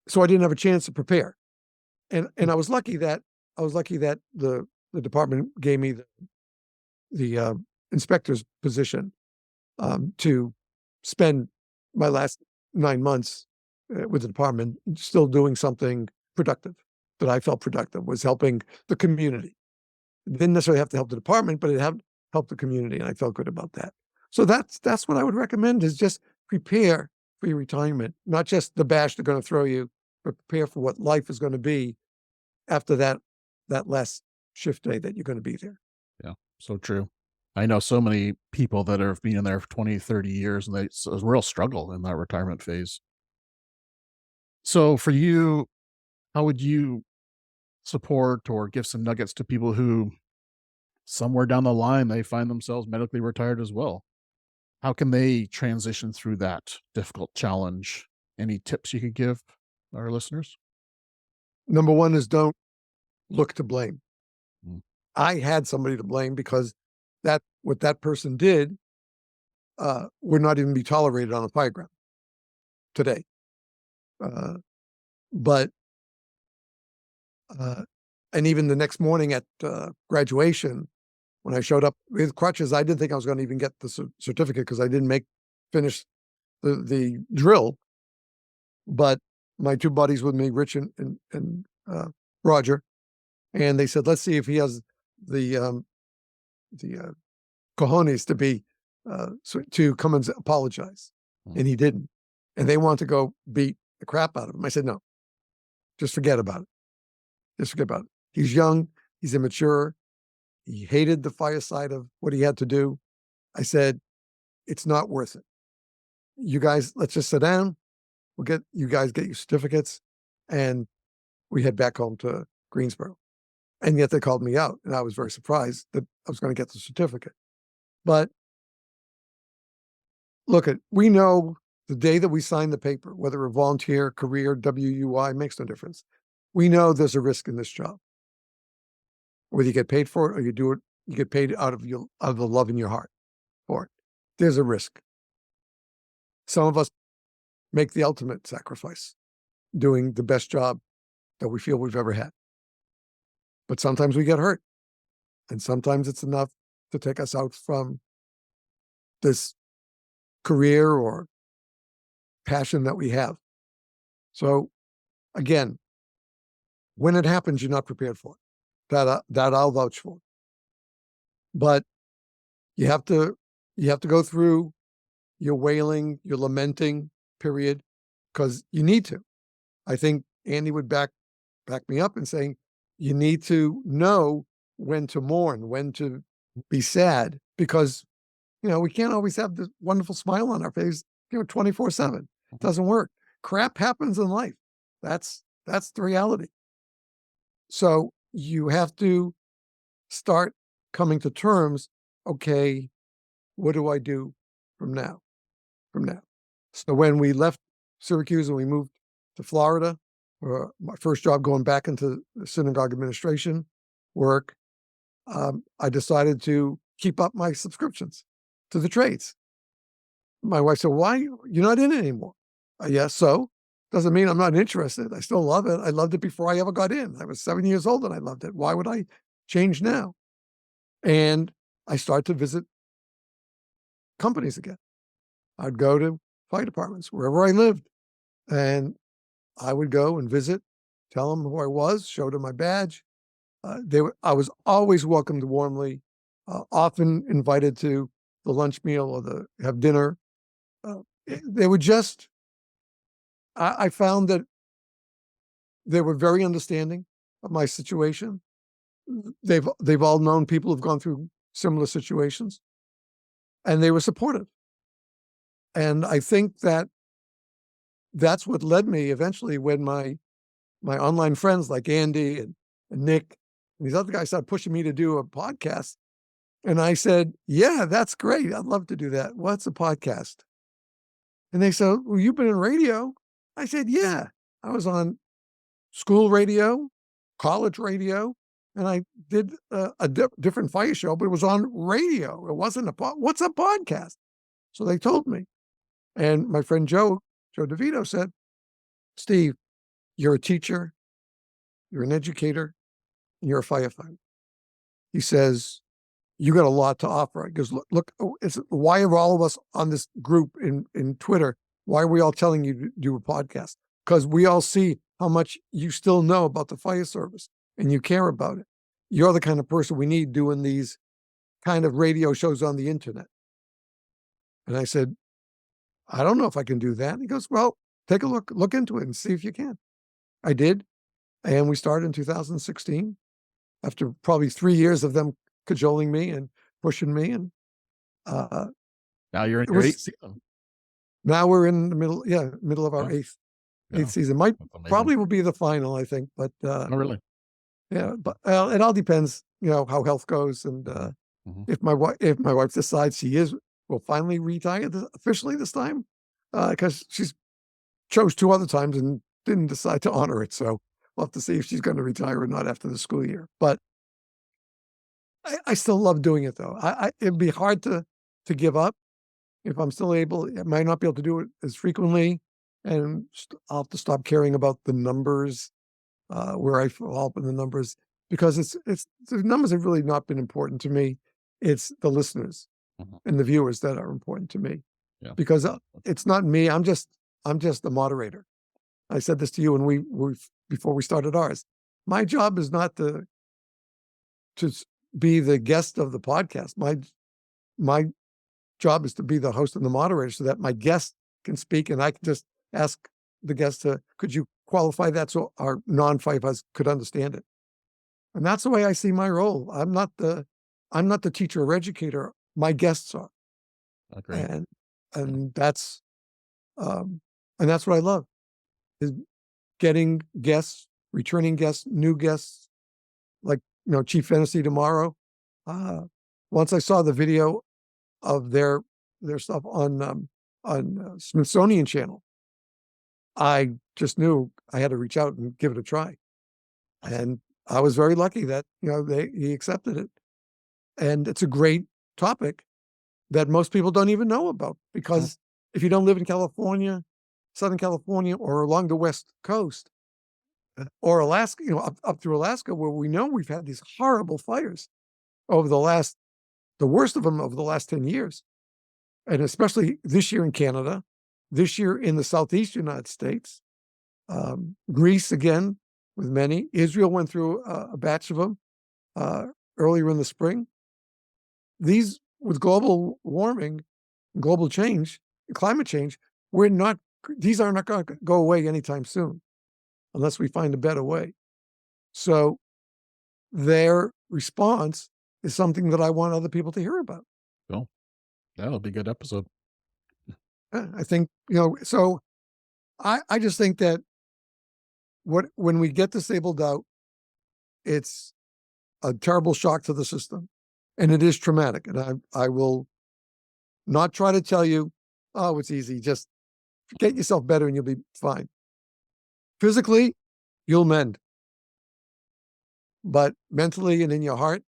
[SPEAKER 3] so I didn't have a chance to prepare. And I was lucky that the department gave me the inspector's position to spend my last 9 months with the department still doing something productive that I felt productive, was helping the community. It didn't necessarily have to help the department, but it helped the community, and I felt good about that. So that's what I would recommend, is just prepare for your retirement, not just the bash they're going to throw you, but prepare for what life is going to be after that last shift day that you're going to be there.
[SPEAKER 2] Yeah, so true. I know so many people that have been in there for 20, 30 years, and it's a real struggle in that retirement phase. So for you, how would you support or give some nuggets to people who somewhere down the line, they find themselves medically retired as well? How can they transition through that difficult challenge? Any tips you could give our listeners?
[SPEAKER 3] Number one is don't look to blame.
[SPEAKER 2] Mm.
[SPEAKER 3] I had somebody to blame because what that person did would not even be tolerated on a fire ground today. But and even the next morning at graduation, when I showed up with crutches, I didn't think I was going to even get the certificate because I didn't finish the drill. But my two buddies with me, Rich and Roger, and they said, let's see if he has the cojones to come and apologize. And he didn't. And they want to go beat the crap out of him. I said, no, just forget about it. Just forget about it. He's young. He's immature. He hated the fire side of what he had to do. I said, it's not worth it. You guys, let's just sit down. You guys get your certificates. And we head back home to Greensboro. And yet they called me out. And I was very surprised that I was going to get the certificate. But look, we know the day that we sign the paper, whether a volunteer, career, WUI, makes no difference. We know there's a risk in this job. Whether you get paid for it or you do it, you get paid out of the love in your heart for it. There's a risk. Some of us make the ultimate sacrifice, doing the best job that we feel we've ever had. But sometimes we get hurt. And sometimes it's enough to take us out from this career or passion that we have. So again, when it happens, you're not prepared for it. That I'll vouch for. But you have to go through your wailing, your lamenting period, because you need to. I think Andy would back me up in saying you need to know when to mourn, when to be sad, because we can't always have this wonderful smile on our face 24/7. It doesn't work. Crap happens in life. That's the reality. So you have to start coming to terms. Okay, what do I do from now? So when we left Syracuse and we moved to Florida, my first job going back into the synagogue administration work, I decided to keep up my subscriptions to the trades. My wife said, why? You're not in it anymore. Yes, so? Doesn't mean I'm not interested. I still love it. I loved it before I ever got in. I was 7 years old and I loved it. Why would I change now? And I started to visit companies again. I'd go to fire departments wherever I lived, and I would go and visit, tell them who I was, show them my badge. I was always welcomed warmly, often invited to the lunch meal or have dinner. They were just I found that they were very understanding of my situation. They've all known people who've gone through similar situations, and they were supportive. And I think that that's what led me eventually, when my online friends like Andy and Nick and these other guys started pushing me to do a podcast. And I said, yeah, that's great. I'd love to do that. What's a podcast? And they said, well, you've been in radio. I said, yeah, I was on school radio, college radio, and I did a different fire show, but it was on radio. It wasn't what's a podcast? So they told me. And my friend Joe DeVito said, Steve, you're a teacher, you're an educator, and you're a firefighter. He says, you got a lot to offer. He goes, look, why are all of us on this group in Twitter? Why are we all telling you to do a podcast? Because we all see how much you still know about the fire service and you care about it. You're the kind of person we need doing these kind of radio shows on the internet. And I said, I don't know if I can do that. And he goes, well, take a look into it and see if you can. I did. And we started in 2016 after probably 3 years of them cajoling me and pushing me. And
[SPEAKER 2] now you're in your 8th season.
[SPEAKER 3] Now we're in the middle of our eighth season. Probably will be the final, I think. But
[SPEAKER 2] oh, really?
[SPEAKER 3] Yeah, but it all depends, how health goes, and if my wife decides she will finally retire officially this time, because she's chose 2 other times and didn't decide to honor it. So we'll have to see if she's going to retire or not after the school year. But I still love doing it, though. It'd be hard to give up if I'm still able. I might not be able to do it as frequently, and I'll have to stop caring about the numbers, where I fall up in the numbers, because it's the numbers have really not been important to me. It's the listeners and the viewers that are important to me, because it's not me. I'm just the moderator. I said this to you when we before we started ours. My job is not to be the guest of the podcast. My job is to be the host and the moderator, so that my guest can speak and I can just ask the guest could you qualify that so our non-firefighters could understand it? And that's the way I see my role. I'm not the teacher or educator. My guests are.
[SPEAKER 2] Okay.
[SPEAKER 3] And that's what I love, is getting guests, returning guests, new guests, like, Chief Fantasy tomorrow. Once I saw the video of their stuff on Smithsonian Channel, I just knew I had to reach out and give it a try. And I was very lucky that, he accepted it. And it's a great topic that most people don't even know about, because if you don't live in California, Southern California, or along the West Coast, or Alaska, up through Alaska, where we know we've had these horrible fires over the worst of them over the last 10 years. And especially this year in Canada, this year in the Southeast United States, Greece again with many. Israel went through a batch of them earlier in the spring. These, with global warming, global change, climate change, these are not going to go away anytime soon, unless we find a better way. So their response is something that I want other people to hear about.
[SPEAKER 2] Cool. That'll be a good episode.
[SPEAKER 3] I think, so I just think that when we get disabled out, it's a terrible shock to the system, and it is traumatic. And I will not try to tell you, oh, it's easy. Just get yourself better and you'll be fine. Physically, you'll mend. But mentally and in your heart,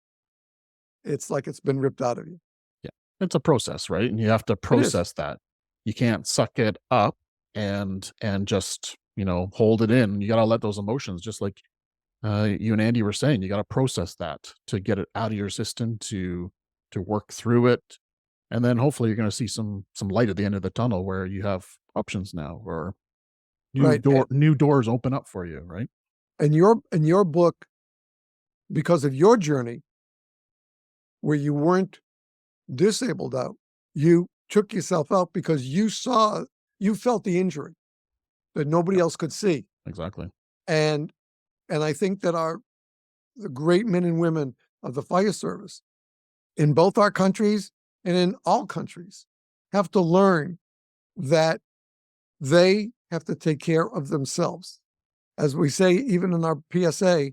[SPEAKER 3] it's like it's been ripped out of you.
[SPEAKER 2] Yeah. It's a process, right? And you have to process that. You can't suck it up and just, hold it in. You got to let those emotions, just like you and Andy were saying, you got to process that to get it out of your system, to work through it. And then hopefully you're going to see some light at the end of the tunnel, where you have options now, or new doors open up for you, right?
[SPEAKER 3] And your book, because of your journey, where you weren't disabled out, you took yourself out because you felt the injury. that nobody else could see.
[SPEAKER 2] Exactly.
[SPEAKER 3] And I think that the great men and women of the fire service in both our countries and in all countries have to learn that they have to take care of themselves. As we say, even in our PSA,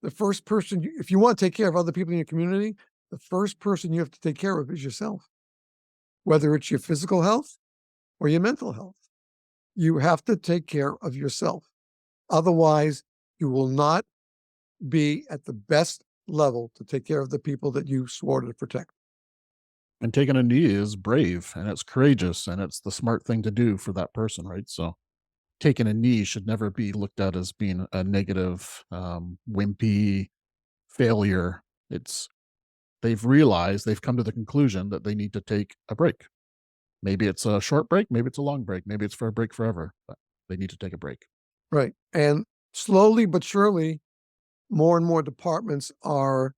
[SPEAKER 3] the first person, if you want to take care of other people in your community, the first person you have to take care of is yourself, whether it's your physical health or your mental health. You have to take care of yourself. Otherwise, you will not be at the best level to take care of the people that you swore to protect.
[SPEAKER 2] And taking a knee is brave and it's courageous and it's the smart thing to do for that person, right? So taking a knee should never be looked at as being a negative, wimpy failure. They've realized, they've come to the conclusion that they need to take a break. Maybe it's a short break, maybe it's a long break, maybe it's for a break forever, but they need to take a break.
[SPEAKER 3] Right. And slowly but surely, more and more departments are,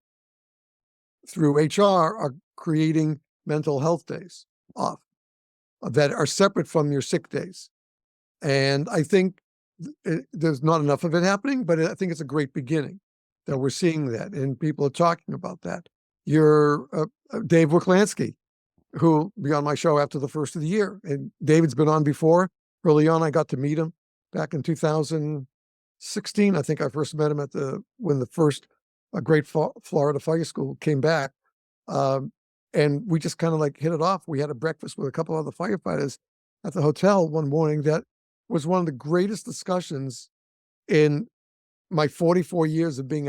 [SPEAKER 3] through HR, are creating mental health days off that are separate from your sick days. And I think there's not enough of it happening, but I think it's a great beginning that we're seeing that, and people are talking about that. You're Dave Wiklansky, who will be on my show after the first of the year. And David's been on before. Early on, I got to meet him back in 2016. I think I first met him when the first Great Florida Fire School came back. And we just kind of like hit it off. We had a breakfast with a couple other firefighters at the hotel one morning. That was one of the greatest discussions in my 45 years being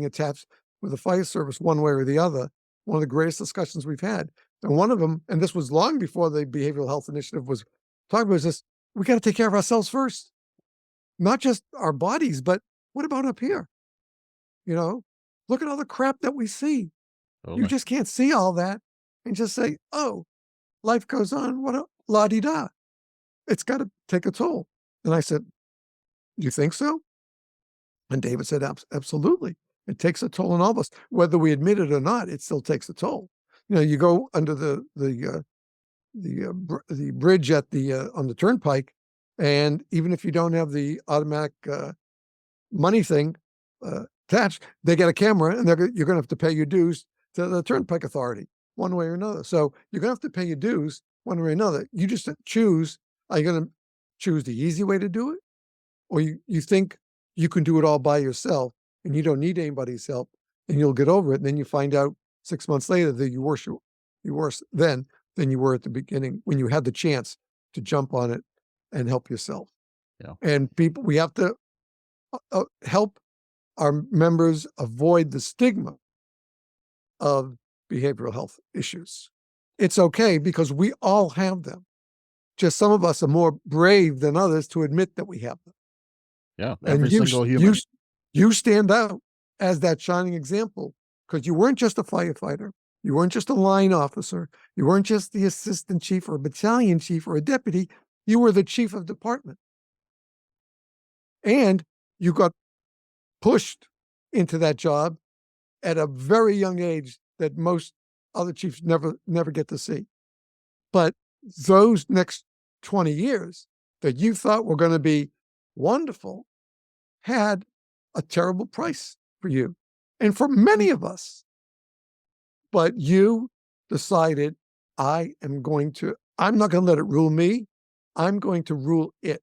[SPEAKER 3] attached with the fire service one way or the other. One of the greatest discussions we've had. And one of them, and this was long before the behavioral health initiative was talking about, is this: we got to take care of ourselves first. Not just our bodies, but what about up here? Look at all the crap that we see. You just can't see all that and just say, oh, life goes on. What a la-di-da. It's got to take a toll. And I said, you think so? And David said, absolutely. It takes a toll on all of us. Whether we admit it or not, it still takes a toll. You go under the bridge on the turnpike, and even if you don't have the automatic money thing attached, they get a camera, and you're going to have to pay your dues to the Turnpike Authority one way or another. So you're going to have to pay your dues one way or another. You just choose: are you going to choose the easy way to do it, or you think you can do it all by yourself and you don't need anybody's help, and you'll get over it? And then you find out 6 months later that you're worse then than you were at the beginning, when you had the chance to jump on it and help yourself.
[SPEAKER 2] Yeah.
[SPEAKER 3] And we have to help our members avoid the stigma of behavioral health issues. It's okay, because we all have them. Just some of us are more brave than others to admit that we have them.
[SPEAKER 2] Yeah, every single human.
[SPEAKER 3] You stand out as that shining example, because you weren't just a firefighter. You weren't just a line officer. You weren't just the assistant chief or a battalion chief or a deputy. You were the chief of department. And you got pushed into that job at a very young age that most other chiefs never get to see. But those next 20 years that you thought were going to be wonderful had a terrible price for you and for many of us. But you decided, I'm not going to let it rule me. I'm going to rule it.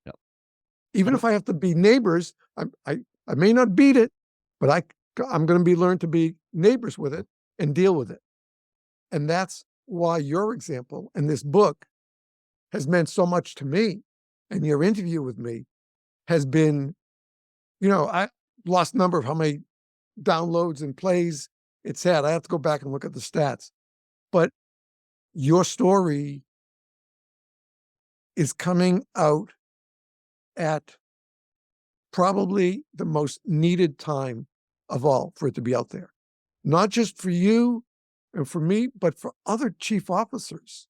[SPEAKER 2] Yep.
[SPEAKER 3] Even if I have to be neighbors, I may not beat it, but I'm going to learn to be neighbors with it and deal with it. And that's why your example and this book has meant so much to me. And your interview with me has been, I lost number of how many downloads and plays it's had. I have to go back and look at the stats. But your story is coming out at probably the most needed time of all for it to be out there. Not just for you and for me, but for other chief officers,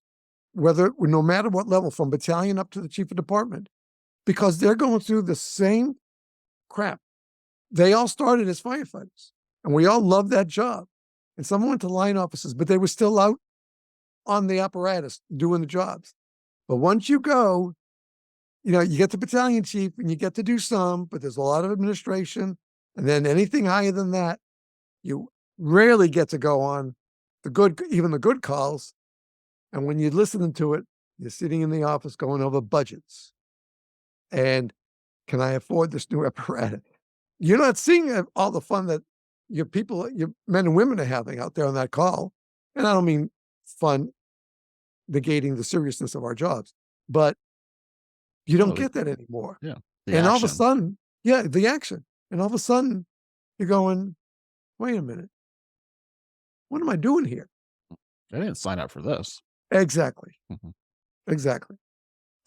[SPEAKER 3] no matter what level, from battalion up to the chief of department, because they're going through the same crap. They all started as firefighters, and we all loved that job. And some went to line officers, but they were still out on the apparatus doing the jobs. But once you go you get the battalion chief and you get to do some, but there's a lot of administration. And then anything higher than that, you rarely get to go on even the good calls. And when you're listening to it, you're sitting in the office going over budgets. And can I afford this new apparatus? You're not seeing all the fun that your men and women are having out there on that call. And I don't mean fun negating the seriousness of our jobs, but you don't get that anymore.
[SPEAKER 2] Yeah.
[SPEAKER 3] And all of a sudden, the action. And all of a sudden, you're going, wait a minute. What am I doing here?
[SPEAKER 2] I didn't sign up for this.
[SPEAKER 3] Exactly.
[SPEAKER 2] Mhm.
[SPEAKER 3] Exactly.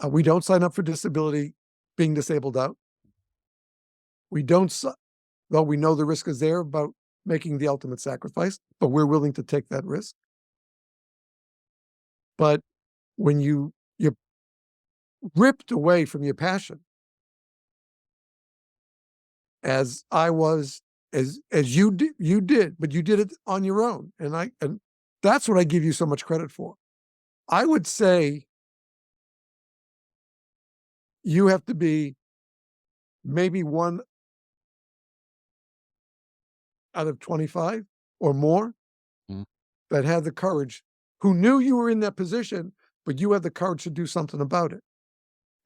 [SPEAKER 3] We don't sign up for disability, being disabled out. We don't, though we know the risk is there about making the ultimate sacrifice, but we're willing to take that risk. But when you're ripped away from your passion, as I was, as you did, but you did it on your own. And that's what I give you so much credit for. I would say you have to be maybe 1 out of 25 or more that had the courage, who knew you were in that position, but you had the courage to do something about it.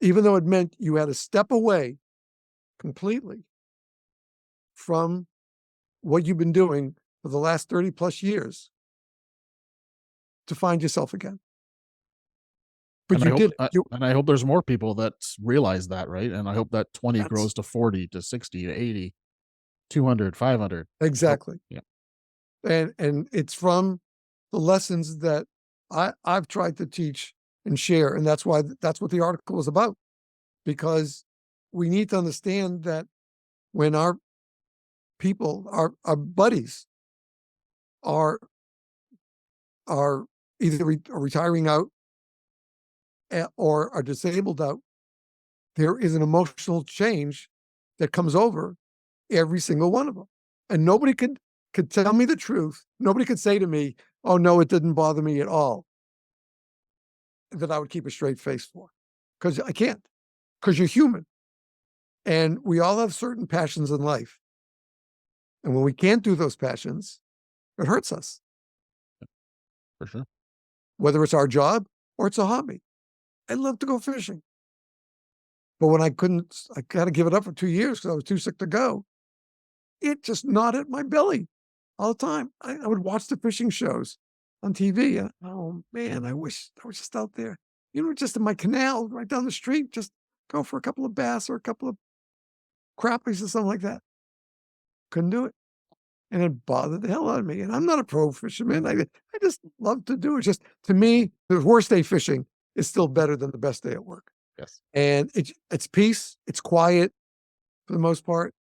[SPEAKER 3] Even though it meant you had to step away completely from what you've been doing for the last 30 plus years to find yourself again. But
[SPEAKER 2] And
[SPEAKER 3] you did it.
[SPEAKER 2] and I hope there's more people that realize that, right? And I hope that 20 grows to 40, to 60, to 80, 200, 500.
[SPEAKER 3] Exactly.
[SPEAKER 2] Yeah.
[SPEAKER 3] And it's from the lessons that I've tried to teach and share. And that's what the article is about. Because we need to understand that when our people, our buddies are either retiring out or are disabled out, there is an emotional change that comes over every single one of them. And nobody could tell me the truth. Nobody could say to me, oh, no, it didn't bother me at all, that I would keep a straight face for. Because I can't. Because you're human. And we all have certain passions in life. And when we can't do those passions, it hurts us.
[SPEAKER 2] For sure.
[SPEAKER 3] Whether it's our job or it's a hobby. I love to go fishing. But when I had to give it up for 2 years because I was too sick to go. It just gnawed at my belly all the time. I would watch the fishing shows on TV. And, oh, man, I wish I was just out there, just in my canal right down the street, just go for a couple of bass or a couple of crappies or something like that. Couldn't do it. And it bothered the hell out of me. And I'm not a pro fisherman. I just love to do it. Just, to me, the worst day fishing is still better than the best day at work.
[SPEAKER 2] Yes.
[SPEAKER 3] And it's peace. It's quiet for the most part.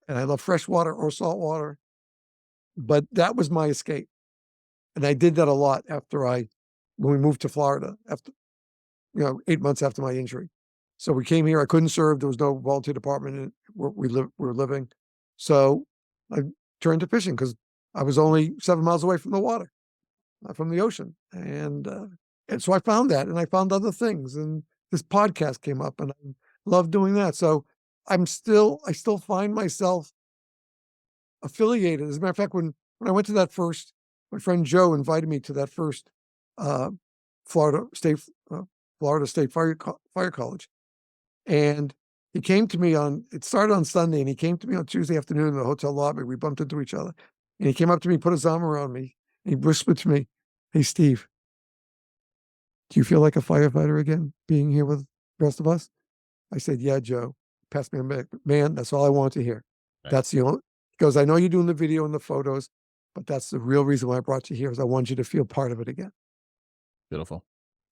[SPEAKER 3] And I love fresh water or salt water. But that was my escape. And I did that a lot when we moved to Florida, after, 8 months after my injury. So we came here. I couldn't serve. There was no volunteer department where we were living. So I turned to fishing because I was only 7 miles away from the water, from the ocean. And so I found that, and I found other things. And this podcast came up, and I love doing that. So I still find myself affiliated. As a matter of fact, when I went to that first, my friend Joe invited me to that first Florida State Fire College, and he came to me it started on Sunday, and he came to me on Tuesday afternoon in the hotel lobby. We bumped into each other, and he came up to me, put his arm around me, and he whispered to me, "Hey, Steve, do you feel like a firefighter again, being here with the rest of us?" I said, "Yeah, Joe." Passed me a mic. Man, that's all I wanted to hear.
[SPEAKER 2] Right.
[SPEAKER 3] That's the only, because I know you're doing the video and the photos, but that's the real reason why I brought you here, is I want you to feel part of it again.
[SPEAKER 2] Beautiful.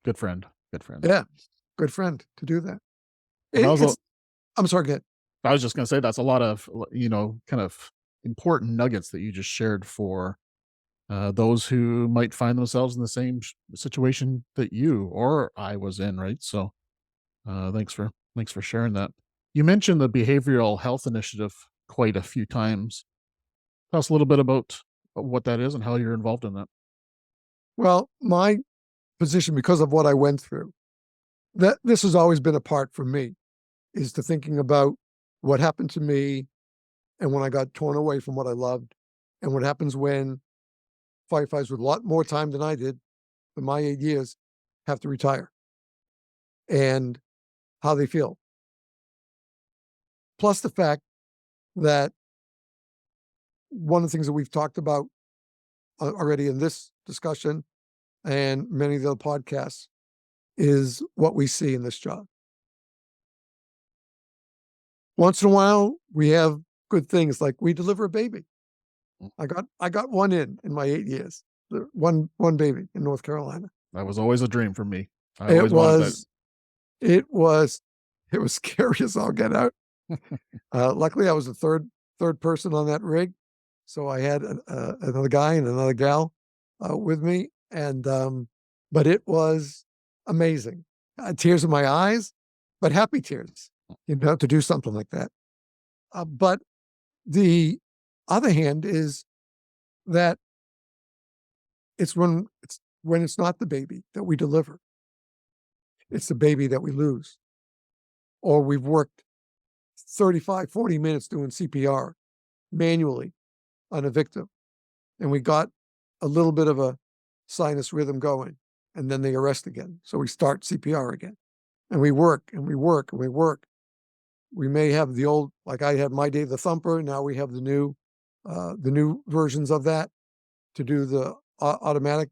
[SPEAKER 2] Good friend. Good friend.
[SPEAKER 3] Yeah. Good friend to do that. I'm sorry, go ahead.
[SPEAKER 2] I was just going to say that's a lot of, kind of important nuggets that you just shared for those who might find themselves in the same situation that you or I was in, right? So thanks for sharing that. You mentioned the behavioral health initiative quite a few times. Tell us a little bit about what that is and how you're involved in that.
[SPEAKER 3] Well, my position, because of what I went through, that this has always been a part for me. is to thinking about what happened to me and when I got torn away from what I loved, and what happens when firefighters with a lot more time than I did, in my 8 years, have to retire, and how they feel. Plus the fact that one of the things that we've talked about already in this discussion and many of the other podcasts is what we see in this job. Once in a while, we have good things like we deliver a baby. I got one in my 8 years, one baby in North Carolina.
[SPEAKER 2] That was always a dream for me. I
[SPEAKER 3] It
[SPEAKER 2] always wanted
[SPEAKER 3] was, it was scary as all get out. Luckily, I was the third person on that rig, so I had another guy and another gal with me, and but it was amazing. Tears in my eyes, but happy tears, to do something like that. But the other hand is that it's when it's not the baby that we deliver. It's the baby that we lose. Or we've worked 35, 40 minutes doing CPR manually on a victim, and we got a little bit of a sinus rhythm going, and then they arrest again. So we start CPR again, and we work and we work and we work. We may have the old, like I had my day, the thumper. Now we have the new versions of that to do the automatic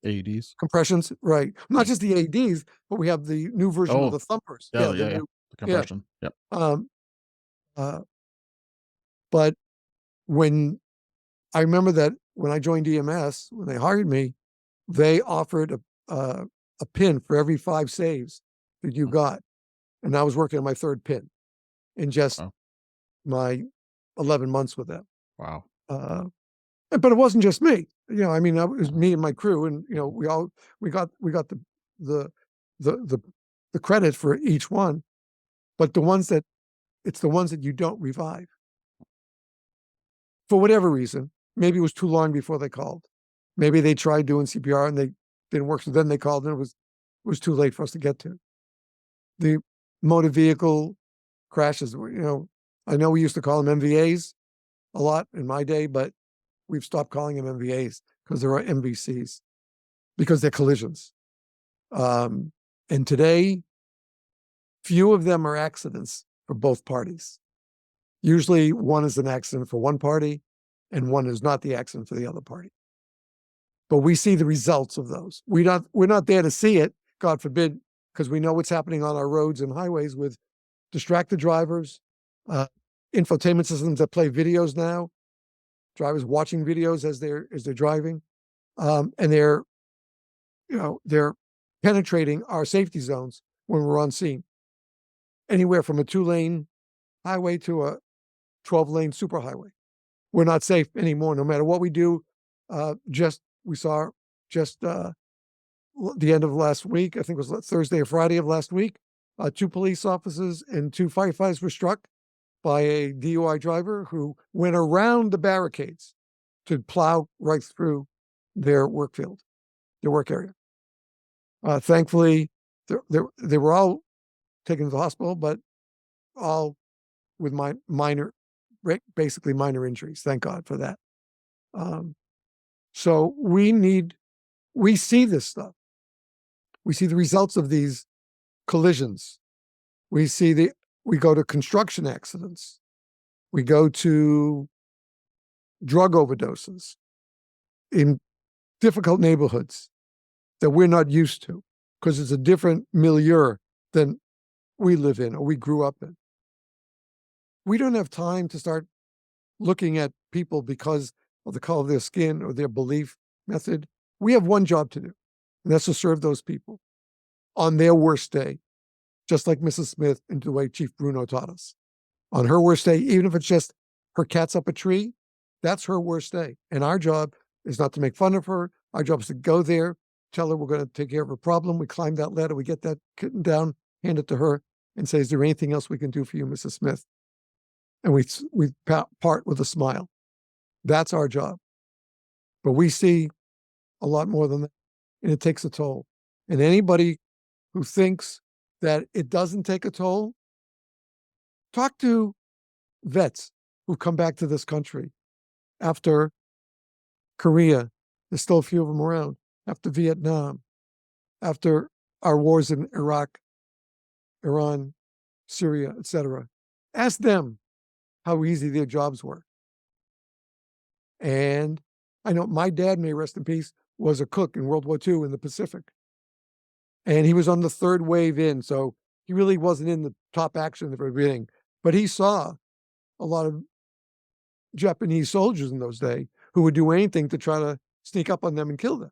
[SPEAKER 2] AEDs.
[SPEAKER 3] compressions, right? Not just the AEDs, but we have the new version of the thumpers.
[SPEAKER 2] Yeah,
[SPEAKER 3] the
[SPEAKER 2] yeah.
[SPEAKER 3] new,
[SPEAKER 2] The compression. Yep.
[SPEAKER 3] But when I remember that when I joined EMS, when they hired me, they offered a pin for every 5 saves that you got, and I was working on my 3rd pin in just my 11 months with them.
[SPEAKER 2] Wow.
[SPEAKER 3] But it wasn't just me. I mean, it was me and my crew, and we got the credit for each one. But it's the ones that you don't revive for whatever reason. Maybe it was too long before they called. Maybe they tried doing CPR and they didn't work, so then they called, and it was too late for us to get to. The motor vehicle crashes. I know we used to call them MVAs a lot in my day, but we've stopped calling them MVAs because there are MVCs, because they're collisions. And today, few of them are accidents for both parties. Usually one is an accident for one party and one is not the accident for the other party. But we see the results of those. We're not there to see it, God forbid, because we know what's happening on our roads and highways with distracted drivers, infotainment systems that play videos now, drivers watching videos as they're driving, and they're penetrating our safety zones when we're on scene. Anywhere from a 2-lane highway to a 12-lane superhighway. We're not safe anymore, no matter what we do. We saw the end of last week, I think it was Thursday or Friday of last week, 2 police officers and 2 firefighters were struck by a DUI driver who went around the barricades to plow right through their work field, their work area. Thankfully, they were all taken to the hospital, but all with basically minor injuries. Thank God for that. So we see this stuff. We see the results of these collisions. We go to construction accidents. We go to drug overdoses in difficult neighborhoods that we're not used to because it's a different milieu than we live in or we grew up in. We don't have time to start looking at people because of the color of their skin or their belief method. We have one job to do, and that's to serve those people on their worst day, just like Mrs. Smith and the way Chief Bruno taught us. On her worst day, even if it's just her cat's up a tree, that's her worst day. And our job is not to make fun of her. Our job is to go there, tell her we're going to take care of her problem. We climb that ladder, we get that kitten down, hand it to her, and say, is there anything else we can do for you, Mrs. Smith? And we part with a smile. That's our job. But we see a lot more than that, and it takes a toll. And anybody who thinks that it doesn't take a toll Talk to vets who come back to this country after Korea. There's still a few of them around. After Vietnam, after our wars in Iraq, Iran, Syria, etc. Ask them how easy their jobs were. And I know my dad, may rest in peace, was a cook in World War II in the Pacific. And he was on the third wave in, so he really wasn't in the top action at the very beginning. But he saw a lot of Japanese soldiers in those days who would do anything to try to sneak up on them and kill them.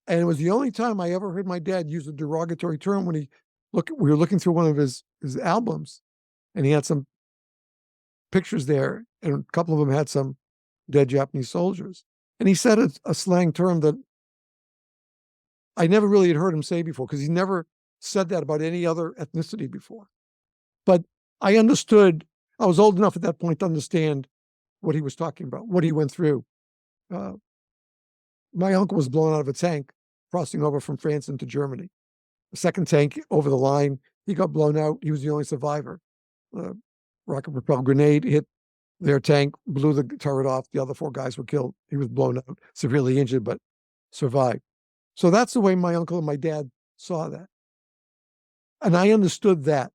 [SPEAKER 3] And it was the only time I ever heard my dad use a derogatory term when we were looking through one of his albums, and he had some pictures there, and a couple of them had some dead Japanese soldiers. And he said a slang term that I never really had heard him say before, because he never said that about any other ethnicity before. But I understood, I was old enough at that point to understand what he was talking about, what he went through. My uncle was blown out of a tank crossing over from France into Germany. The second tank over the line, he got blown out. He was the only survivor. Rocket-propelled grenade hit their tank, blew the turret off. The other 4 guys were killed. He was blown out, severely injured, but survived. So that's the way my uncle and my dad saw that. And I understood that.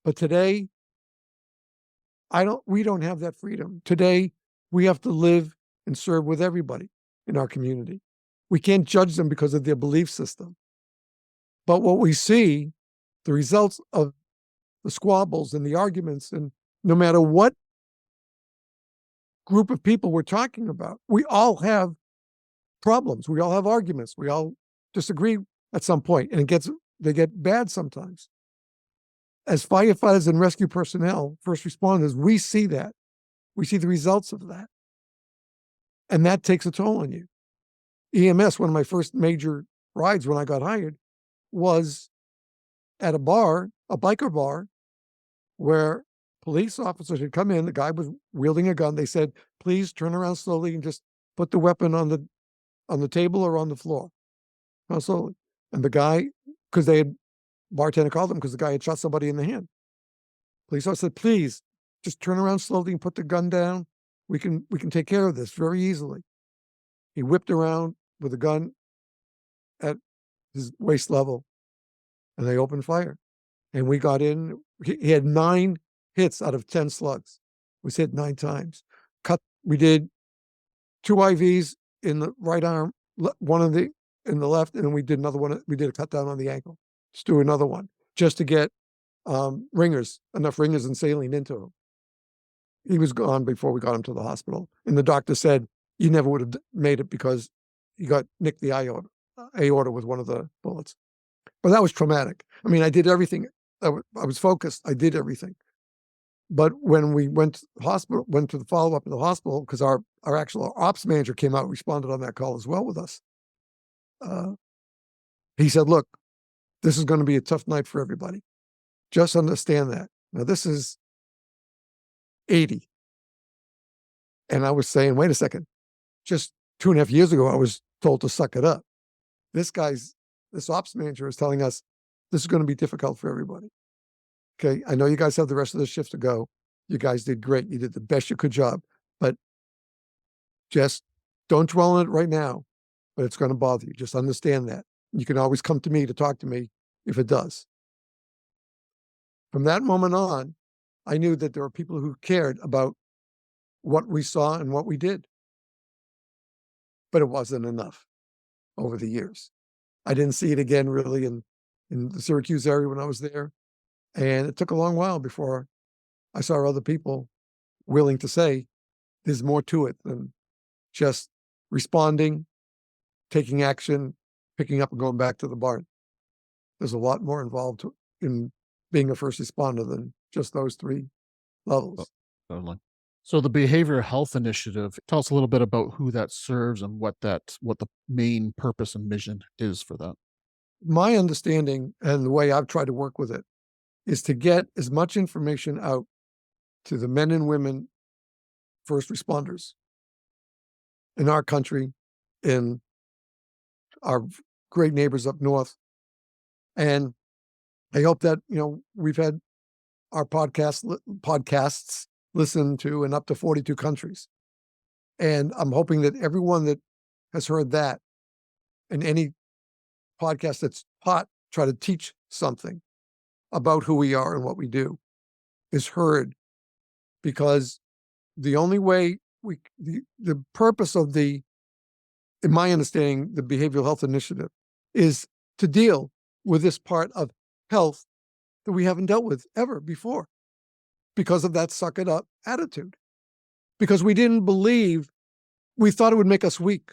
[SPEAKER 3] But today, we don't have that freedom. Today, we have to live and serve with everybody in our community. We can't judge them because of their belief system. But what we see, the results of the squabbles and the arguments, and no matter what group of people we're talking about, we all have problems. We all have arguments. We all disagree at some point, and they get bad sometimes. As firefighters and rescue personnel, first responders, we see that. We see the results of that. And that takes a toll on you. EMS, one of my first major rides when I got hired, was at a bar, a biker bar, where police officers had come in. The guy was wielding a gun. They said, please turn around slowly and just put the weapon on the table or on the floor. Slowly. And the guy, because bartender called him because the guy had shot somebody in the hand. Police officer said, please just turn around slowly and put the gun down. We can take care of this very easily. He whipped around with a gun at his waist level, and they opened fire. And we got in. He had 9 hits out of 10 slugs. Was hit 9 times. We did 2 IVs in the right arm, one in the left, and then we did another one. We did a cut down on the ankle. Just do another one, just to get enough ringers and saline into him. He was gone before we got him to the hospital. And the doctor said, you never would have made it because he got nicked the aorta with one of the bullets. But that was traumatic. I mean, I did everything. I was focused. I did everything. But when we went to the follow-up in the hospital, because our actual ops manager came out and responded on that call as well with us. He said, look, this is going to be a tough night for everybody. Just understand that. Now, this is 80. And I was saying, wait a second. Just 2.5 years ago, I was told to suck it up. This ops manager is telling us this is going to be difficult for everybody. Okay, I know you guys have the rest of the shift to go. You guys did great. You did the best you could job. But just don't dwell on it right now. But it's going to bother you. Just understand that. You can always come to me to talk to me if it does. From that moment on, I knew that there were people who cared about what we saw and what we did. But it wasn't enough over the years. I didn't see it again really in the Syracuse area when I was there. And it took a long while before I saw other people willing to say there's more to it than just responding, taking action, picking up and going back to the barn. There's a lot more involved in being a first responder than just those 3 levels.
[SPEAKER 2] Totally. So the Behavioral Health Initiative, tell us a little bit about who that serves and what the main purpose and mission is for that.
[SPEAKER 3] My understanding and the way I've tried to work with it is to get as much information out to the men and women first responders in our country, in our great neighbors up north. And I hope that, we've had our podcasts listened to in up to 42 countries. And I'm hoping that everyone that has heard that and any podcast that's try to teach something about who we are and what we do is heard, because the only way the purpose of in my understanding, the Behavioral Health Initiative is to deal with this part of health that we haven't dealt with ever before because of that suck it up attitude. Because we thought it would make us weak.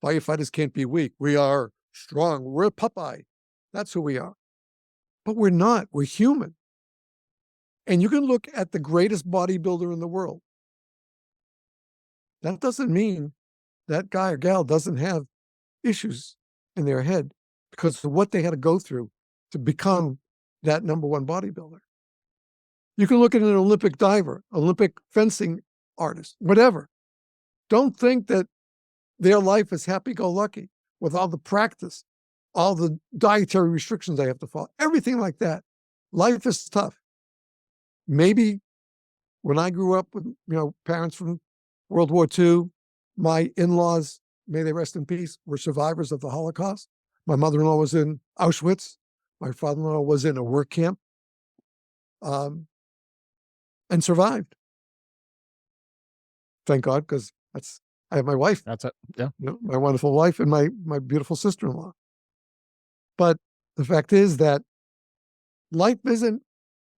[SPEAKER 3] Firefighters can't be weak. We are strong. We're Popeye. That's who we are. But we're not. We're human. And you can look at the greatest bodybuilder in the world. That doesn't mean that guy or gal doesn't have issues in their head because of what they had to go through to become that number one bodybuilder. You can look at an Olympic diver, Olympic fencing artist, whatever. Don't think that their life is happy-go-lucky with all the practice, all the dietary restrictions they have to follow, everything like that. Life is tough. Maybe when I grew up with parents from World War II, my in-laws, may they rest in peace, were survivors of the Holocaust. My mother-in-law was in Auschwitz. My father-in-law was in a work camp and survived. Thank God, because I have my wife.
[SPEAKER 2] That's it. Yeah.
[SPEAKER 3] My wonderful wife and my beautiful sister-in-law. But the fact is that life isn't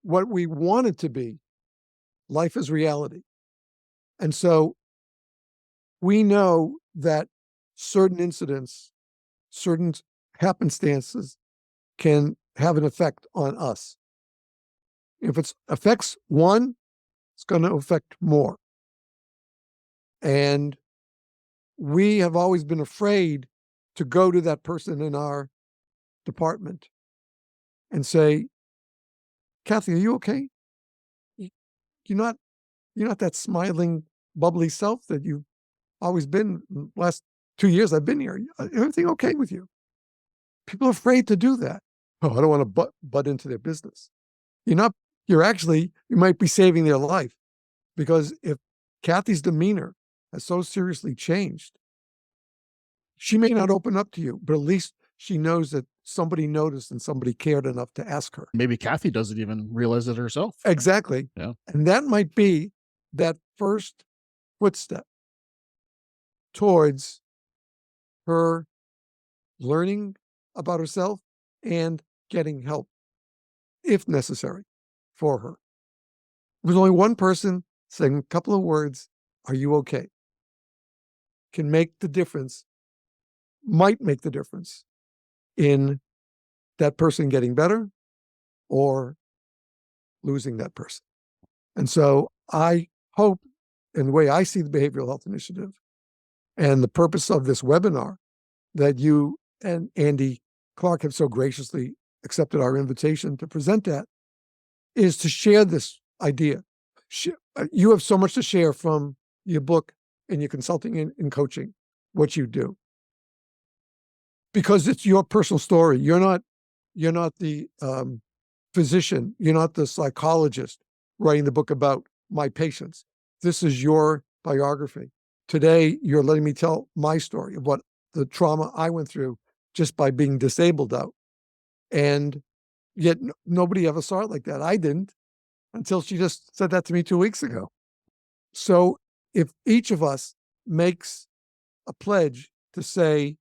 [SPEAKER 3] what we want it to be. Life is reality. And so we know that certain incidents, certain happenstances can have an effect on us. If it affects one, it's going to affect more. And we have always been afraid to go to that person in our department and say, Kathy, are you okay? You're not that smiling, bubbly self that you've always been the last 2 years I've been here. Everything okay with you? People are afraid to do that. Oh, I don't want to butt into their business. You might be saving their life, because if Kathy's demeanor has so seriously changed, she may not open up to you, but at least she knows that somebody noticed and somebody cared enough to ask her.
[SPEAKER 2] Maybe Kathy doesn't even realize it herself.
[SPEAKER 3] Exactly.
[SPEAKER 2] Yeah.
[SPEAKER 3] And that might be that first footstep towards her learning about herself and getting help, if necessary, for her. With only one person saying a couple of words, are you okay? Can make the difference, might make the difference in that person getting better or losing that person. And so I hope, in the way I see the Behavioral Health Initiative and the purpose of this webinar, that you and Andy Clark have so graciously accepted our invitation to present that, is to share this idea. You have so much to share from your book and your consulting and coaching, what you do, because it's your personal story. You're not the physician. You're not the psychologist writing the book about my patients. This is your biography. Today, you're letting me tell my story of what the trauma I went through just by being disabled out. And yet nobody ever saw it like that. I didn't, until she just said that to me 2 weeks ago. So if each of us makes a pledge to say,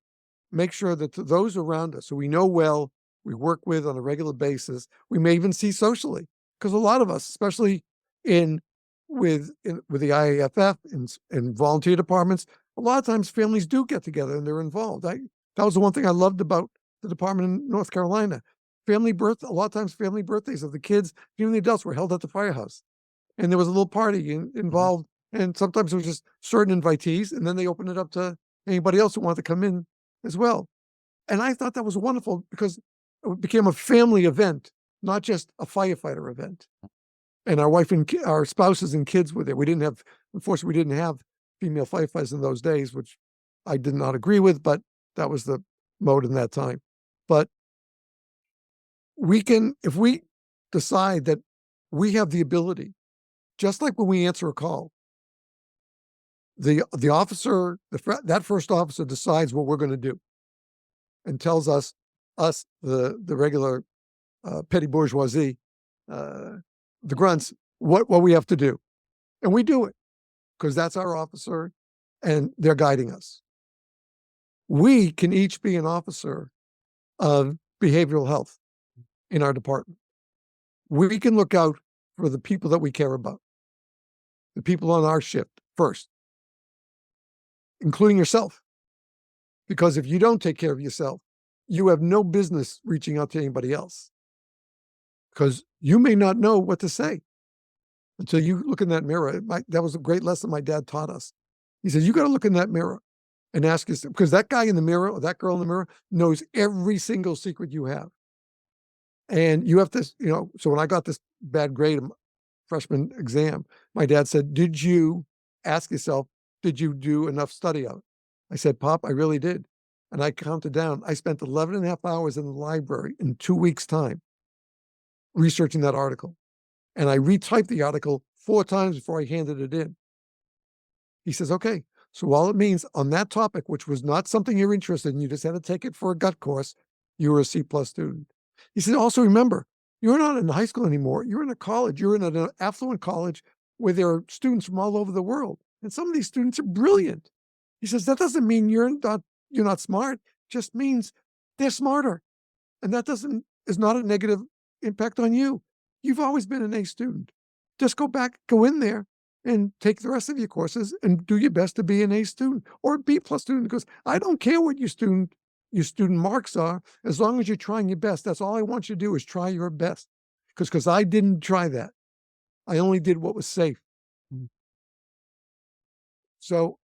[SPEAKER 3] make sure that those around us who we know well, we work with on a regular basis, we may even see socially, because a lot of us, especially with the IAFF and volunteer departments, a lot of times families do get together and they're involved. That was the one thing I loved about the department in North Carolina. A lot of times family birthdays of the kids, even the adults, were held at the firehouse. And there was a little party involved. And sometimes it was just certain invitees, and then they opened it up to anybody else who wanted to come in as well. And I thought that was wonderful, because it became a family event, not just a firefighter event. And our wife and our spouses and kids were there. Unfortunately, we didn't have female firefighters in those days, which I did not agree with, but that was the mode in that time. But if we decide that we have the ability, just like when we answer a call, the officer, that first officer decides what we're going to do and tells us the regular petty bourgeoisie, the grunts, what we have to do. And we do it because that's our officer and they're guiding us. We can each be an officer of behavioral health in our department. We can look out for the people that we care about, the people on our shift first, including yourself. Because if you don't take care of yourself, you have no business reaching out to anybody else. Because you may not know what to say until you look in that mirror. That was a great lesson my dad taught us. He says, you got to look in that mirror and ask yourself, because that guy in the mirror or that girl in the mirror knows every single secret you have. And you have to, so when I got this bad grade in freshman exam, my dad said, did you ask yourself, did you do enough study of it? I said, Pop, I really did. And I counted down. I spent 11 and a half hours in the library in 2 weeks' time researching that article. And I retyped the article 4 times before I handed it in. He says, okay, so all it means on that topic, which was not something you're interested in, you just had to take it for a gut course, you were a C+ student. He said, also remember, you're not in high school anymore. You're in a college. You're in an affluent college where there are students from all over the world. And some of these students are brilliant. He says, that doesn't mean you're not smart. It just means they're smarter. And that is not a negative impact on you. You've always been an A student. Just go in there and take the rest of your courses and do your best to be an A student or a B+ student, because I don't care what your student marks are, as long as you're trying your best. That's all I want you to do is try your best. Because I didn't try that. I only did what was safe. So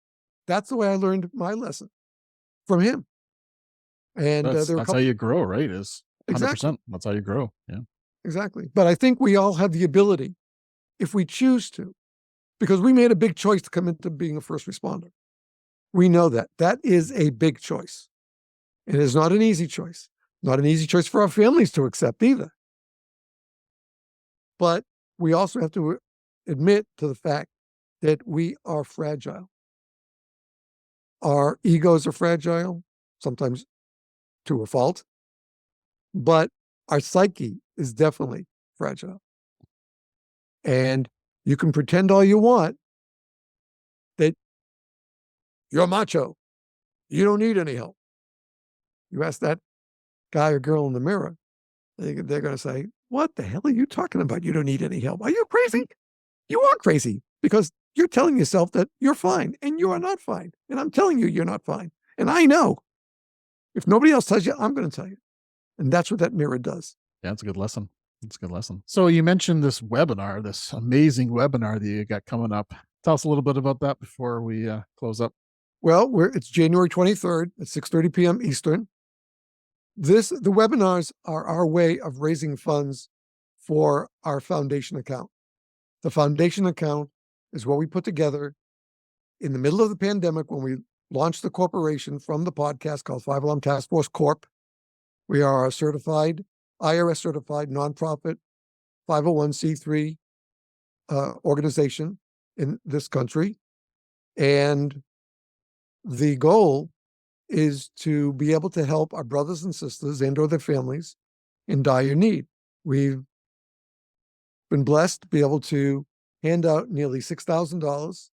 [SPEAKER 3] that's the way I learned my lesson from him. And
[SPEAKER 2] that's how you grow, right? Is 100%.
[SPEAKER 3] Exactly.
[SPEAKER 2] That's how you grow. Yeah,
[SPEAKER 3] exactly. But I think we all have the ability, if we choose to, because we made a big choice to come into being a first responder. We know that. That is a big choice. It is not an easy choice. Not an easy choice for our families to accept either. But we also have to admit to the fact that we are fragile. Our egos are fragile, sometimes to a fault, but our psyche is definitely fragile. And you can pretend all you want that you're macho. You don't need any help. You ask that guy or girl in the mirror, they're going to say, what the hell are you talking about? You don't need any help. Are you crazy? You are crazy because you're telling yourself that you're fine and you are not fine. And I'm telling you, you're not fine. And I know if nobody else tells you, I'm going to tell you. And that's what that mirror does.
[SPEAKER 2] Yeah, it's a good lesson. It's a good lesson. So you mentioned this webinar, this amazing webinar that you got coming up. Tell us a little bit about that before we close up.
[SPEAKER 3] Well, it's January 23rd at 6:30 p.m. Eastern. The webinars are our way of raising funds for our foundation account. The foundation account is what we put together in the middle of the pandemic when we launched the corporation from the podcast called 5 Alarm Task Force Corp. We are a certified, IRS certified, nonprofit, 501c3 organization in this country. And the goal is to be able to help our brothers and sisters and or their families in dire need. We've been blessed to be able to hand out nearly $6,000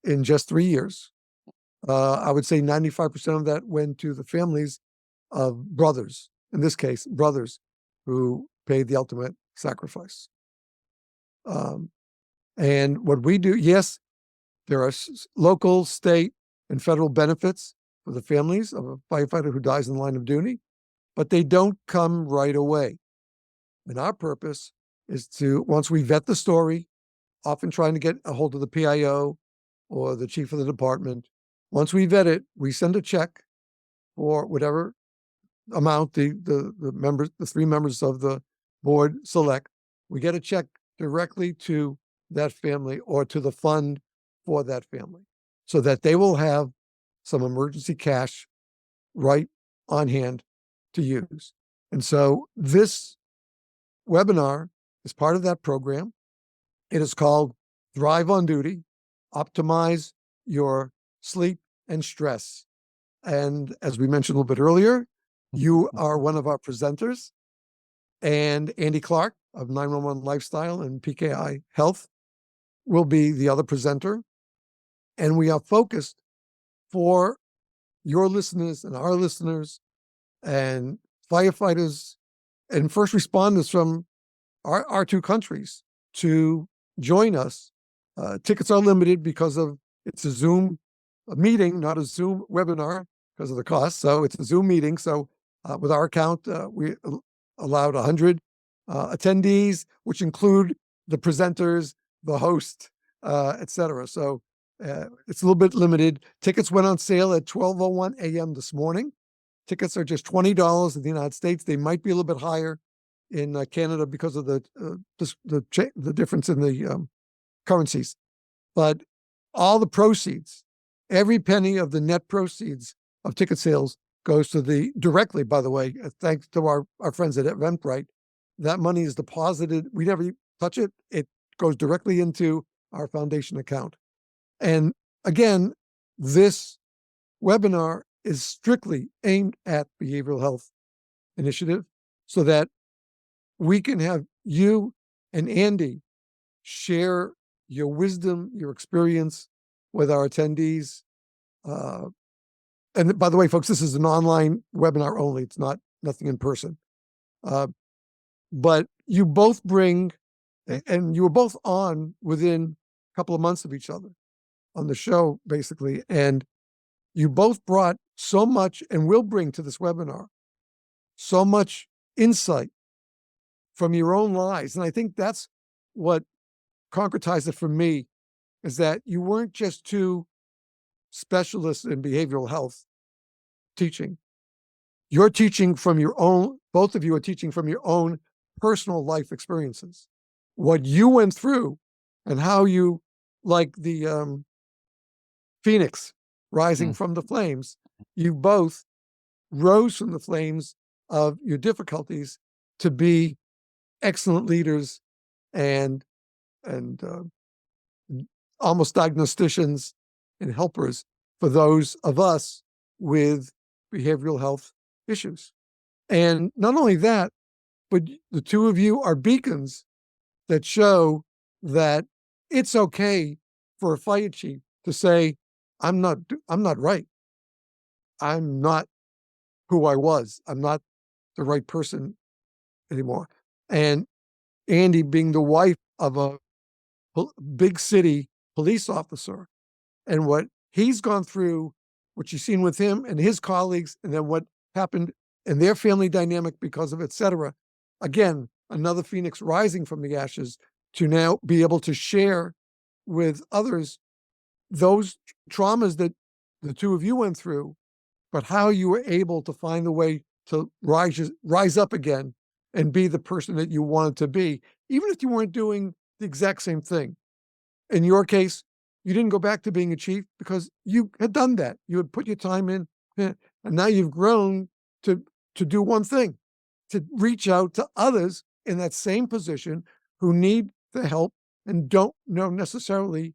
[SPEAKER 3] in just 3 years. I would say 95% of that went to the families of brothers, in this case, brothers who paid the ultimate sacrifice. And what we do, yes, there are local, state, and federal benefits for the families of a firefighter who dies in the line of duty, but they don't come right away. And our purpose is to, once we vet the story, often trying to get a hold of the PIO or the chief of the department, once we vet it, we send a check for whatever amount the 3 members of the board select. We get a check directly to that family or to the fund for that family so that they will have some emergency cash right on hand to use. And so this webinar is part of that program. It is called Thrive on Duty, Optimize Your Sleep and Stress. And as we mentioned a little bit earlier, you are one of our presenters. And Andy Clark of 911 Lifestyle and PKI Health will be the other presenter. And we are focused for your listeners and our listeners and firefighters and first responders from our two countries to join us. Tickets are limited because of it's a Zoom meeting, not a Zoom webinar because of the cost. So it's a Zoom meeting. So with our account, we allowed 100 attendees, which include the presenters, the host, etc. So it's a little bit limited. Tickets went on sale at 12:01 a.m. this morning. Tickets are just $20 in the United States. They might be a little bit higher in Canada because of the difference in the currencies. But all the proceeds, every penny of the net proceeds of ticket sales goes to directly, by the way, thanks to our friends at Eventbrite, that money is deposited. We never touch it. It goes directly into our foundation account. And again, this webinar is strictly aimed at behavioral health initiative so that we can have you and Andy share your wisdom, your experience with our attendees. And by the way, folks, this is an online webinar only. It's nothing in person. But you both bring, and you were both on within a couple of months of each other on the show, basically. And you both brought so much and will bring to this webinar so much insight from your own lives. And I think that's what concretized it for me, is that you weren't just two specialists in behavioral health teaching. You're teaching from your own, both of you are teaching from your own personal life experiences, what you went through and how you, like the phoenix rising from the flames, you both rose from the flames of your difficulties to be excellent leaders and almost diagnosticians and helpers for those of us with behavioral health issues. And not only that, but the two of you are beacons that show that it's okay for a fire chief to say, I'm not right. I'm not who I was. I'm not the right person anymore. And Andy, being the wife of a big city police officer, and what he's gone through, what you've seen with him and his colleagues, and then what happened in their family dynamic because of et cetera. Again, another phoenix rising from the ashes to now be able to share with others those traumas that the two of you went through, but how you were able to find a way to rise up again and be the person that you wanted to be, even if you weren't doing the exact same thing. In your case, you didn't go back to being a chief because you had done that. You had put your time in, and now you've grown to do one thing, to reach out to others in that same position who need the help and don't know necessarily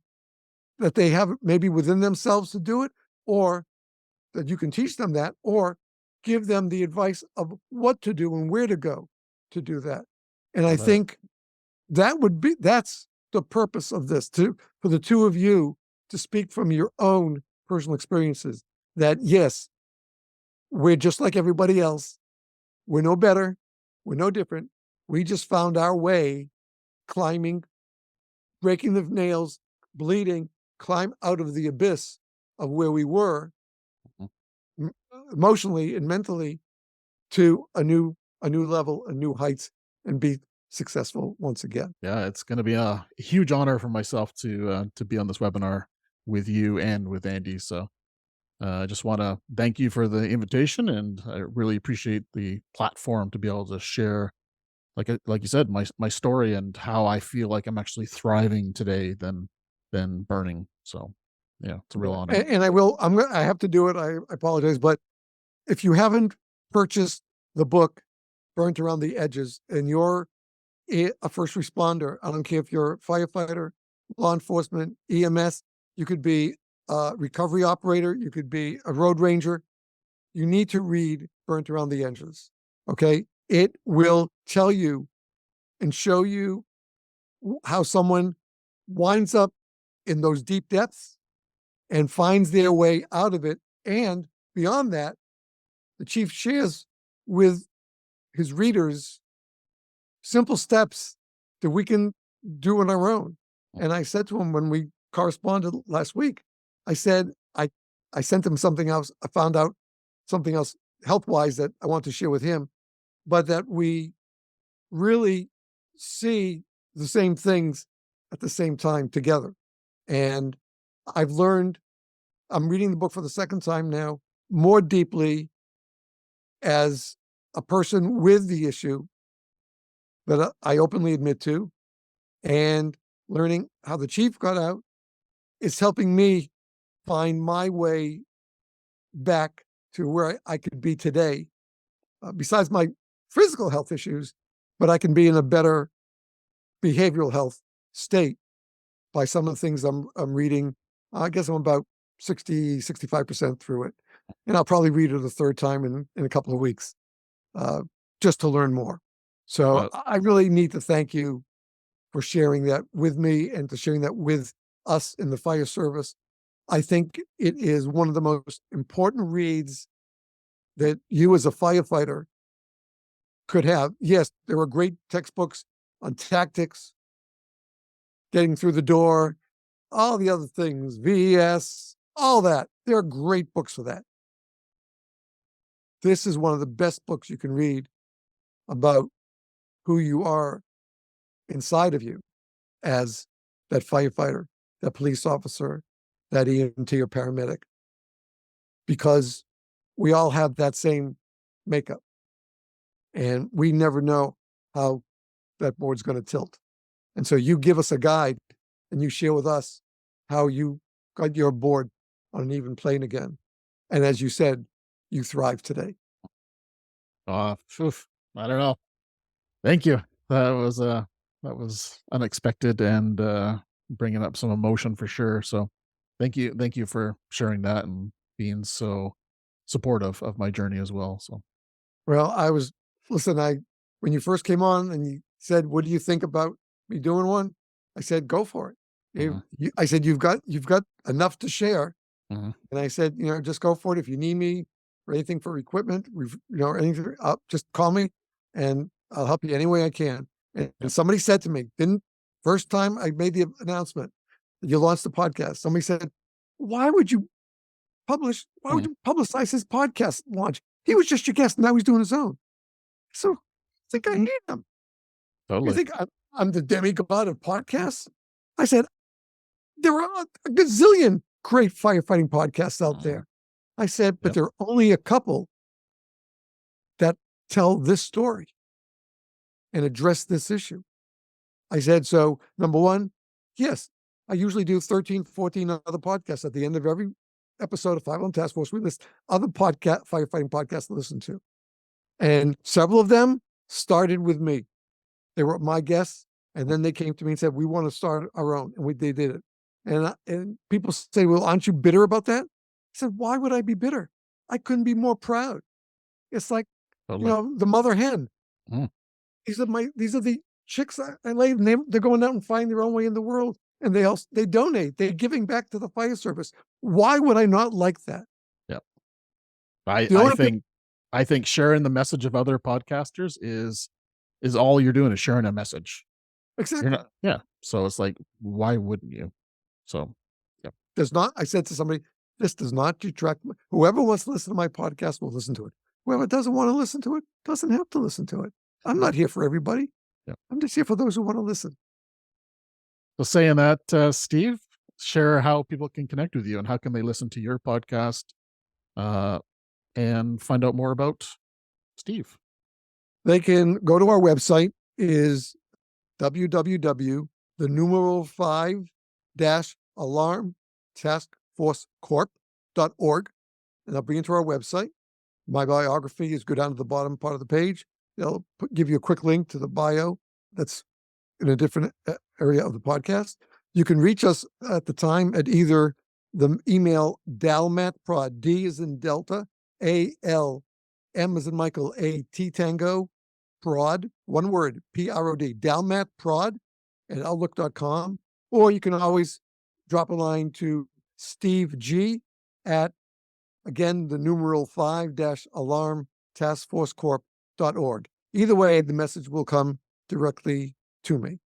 [SPEAKER 3] that they have maybe within themselves to do it, or that you can teach them that, or give them the advice of what to do and where to go to do that. And I think that's the purpose of this, for the two of you to speak from your own personal experiences, that yes, we're just like everybody else. We're no better. We're no different. We just found our way, climbing, breaking the nails, bleeding, climb out of the abyss of where we were emotionally and mentally to a new level, a new heights, and be successful once again.
[SPEAKER 2] Yeah, it's going to be a huge honor for myself to be on this webinar with you and with Andy. So I just want to thank you for the invitation, and I really appreciate the platform to be able to share, like you said, my story and how I feel like I'm actually thriving today than burning. So yeah, it's a real honor.
[SPEAKER 3] And I have to do it. I apologize, but if you haven't purchased the book Burnt Around the Edges, and you're a first responder. I don't care if you're a firefighter, law enforcement, EMS, you could be a recovery operator, you could be a road ranger. You need to read Burnt Around the Edges. Okay. It will tell you and show you how someone winds up in those deep depths and finds their way out of it. And beyond that, the chief shares with his readers simple steps that we can do on our own. And I said to him when we corresponded last week, I said, I sent him something else. I found out something else health-wise that I want to share with him, but that we really see the same things at the same time together. And I've learned, I'm reading the book for the second time now, more deeply as a person with the issue that I openly admit to, and learning how the chief got out is helping me find my way back to where I could be today, besides my physical health issues, but I can be in a better behavioral health state by some of the things I'm reading. I guess I'm about 65% through it. And I'll probably read it a third time in a couple of weeks, just to learn more. So I really need to thank you for sharing that with me and to sharing that with us in the fire service. I think it is one of the most important reads that you as a firefighter could have. Yes, there are great textbooks on tactics, getting through the door, all the other things, VES, all that. There are great books for that. This is one of the best books you can read about who you are inside of you as that firefighter, that police officer, that EMT or paramedic, because we all have that same makeup, and we never know how that board's going to tilt. And so you give us a guide and you share with us how you got your board on an even plane again. And as you said, you thrive today.
[SPEAKER 2] I don't know. Thank you. That was unexpected and bringing up some emotion for sure. So thank you for sharing that and being so supportive of my journey as well. So
[SPEAKER 3] Well, when you first came on and you said, "What do you think about me doing one?" I said, "Go for it." I said, "You've got enough to share," and I said, "Just go for it. If you need me for anything for equipment, anything, just call me, and I'll help you any way I can." And somebody said to me, first time I made the announcement that you launched the podcast, somebody said, "Why would you publicize his podcast launch? He was just your guest, and now he's doing his own." So I think I need him.
[SPEAKER 2] Totally.
[SPEAKER 3] You think I'm the demigod of podcasts? I said, there are a gazillion great firefighting podcasts out there. I said, but there are only a couple that tell this story and address this issue. I said, so number one, yes, I usually do 13, 14 other podcasts at the end of every episode of 5 on Task Force. We list other firefighting podcasts to listen to. And several of them started with me. They were my guests, and then they came to me and said, "We want to start our own," and they did it. And people say, "Well, aren't you bitter about that?" I said, "Why would I be bitter? I couldn't be more proud." It's like, the mother hen. These are the chicks I laid, and they're going out and finding their own way in the world, and they donate. They're giving back to the fire service. Why would I not like that?
[SPEAKER 2] Yep. I think sharing the message of other podcasters is all you're doing is sharing a message.
[SPEAKER 3] Exactly.
[SPEAKER 2] So it's like, why wouldn't you? So,
[SPEAKER 3] I said to somebody, this does not detract. Whoever wants to listen to my podcast will listen to it. Whoever doesn't want to listen to it doesn't have to listen to it. I'm not here for everybody. I'm just here for those who want to listen.
[SPEAKER 2] So saying that, Steve, share how people can connect with you and how can they listen to your podcast and find out more about Steve.
[SPEAKER 3] They can go to our website, is www.5-alarm-taskforcecorp.org, and they'll bring you to our website. My biography is go down to the bottom part of the page. They'll give you a quick link to the bio that's in a different area of the podcast. You can reach us at the time at either the email dalmatprod, D as in Delta, A-L, M as in Michael, A-T Tango, prod, one word, P-R-O-D, dalmatprod at outlook.com. Or you can always drop a line to Steve G at, again, the numeral 5-alarm taskforcecorp.org. Either way, the message will come directly to me.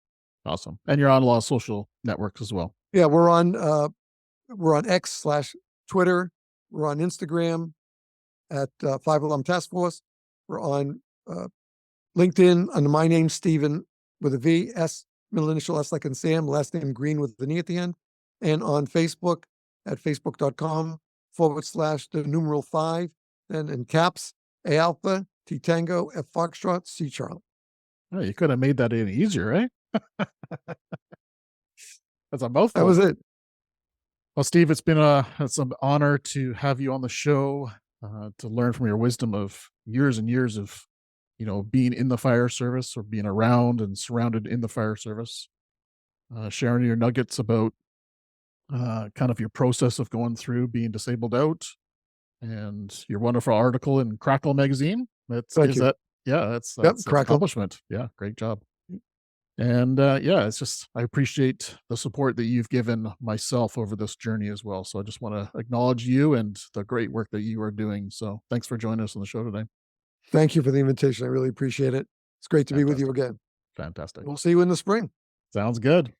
[SPEAKER 2] Awesome. And you're on a lot of social networks as well.
[SPEAKER 3] Yeah, we're on X/Twitter. We're on Instagram at 5-Alarm Task Force. We're on LinkedIn under my name, Stephen, with a V, S, middle initial S like in Sam, last name Green with an E at the end. And on Facebook at facebook.com/5, then in caps, A Alpha, T Tango, F Foxtrot, C Charlie.
[SPEAKER 2] Oh, you could have made that any easier, eh? That's a mouthful.
[SPEAKER 3] That was it.
[SPEAKER 2] Well, Steve, it's an honor to have you on the show, to learn from your wisdom of years and years of, being in the fire service or being around and surrounded in the fire service, sharing your nuggets about kind of your process of going through being disabled out, and your wonderful article in Crackle magazine. That's an
[SPEAKER 3] Crackle.
[SPEAKER 2] accomplishment. Yeah, great job. And it's just, I appreciate the support that you've given myself over this journey as well. So I just want to acknowledge you and the great work that you are doing. So thanks for joining us on the show today.
[SPEAKER 3] Thank you for the invitation. I really appreciate it. It's great to be with you again.
[SPEAKER 2] Fantastic.
[SPEAKER 3] We'll see you in the spring.
[SPEAKER 2] Sounds good.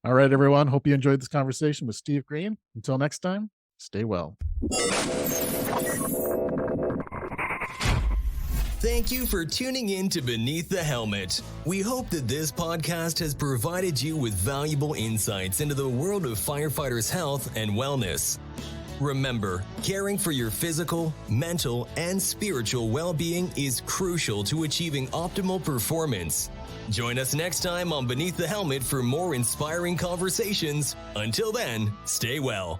[SPEAKER 2] All right, everyone. Hope you enjoyed this conversation with Steve Greene. Until next time, stay well.
[SPEAKER 1] Thank you for tuning in to Beneath the Helmet. We hope that this podcast has provided you with valuable insights into the world of firefighters' health and wellness. Remember, caring for your physical, mental, and spiritual well-being is crucial to achieving optimal performance. Join us next time on Beneath the Helmet for more inspiring conversations. Until then, stay well.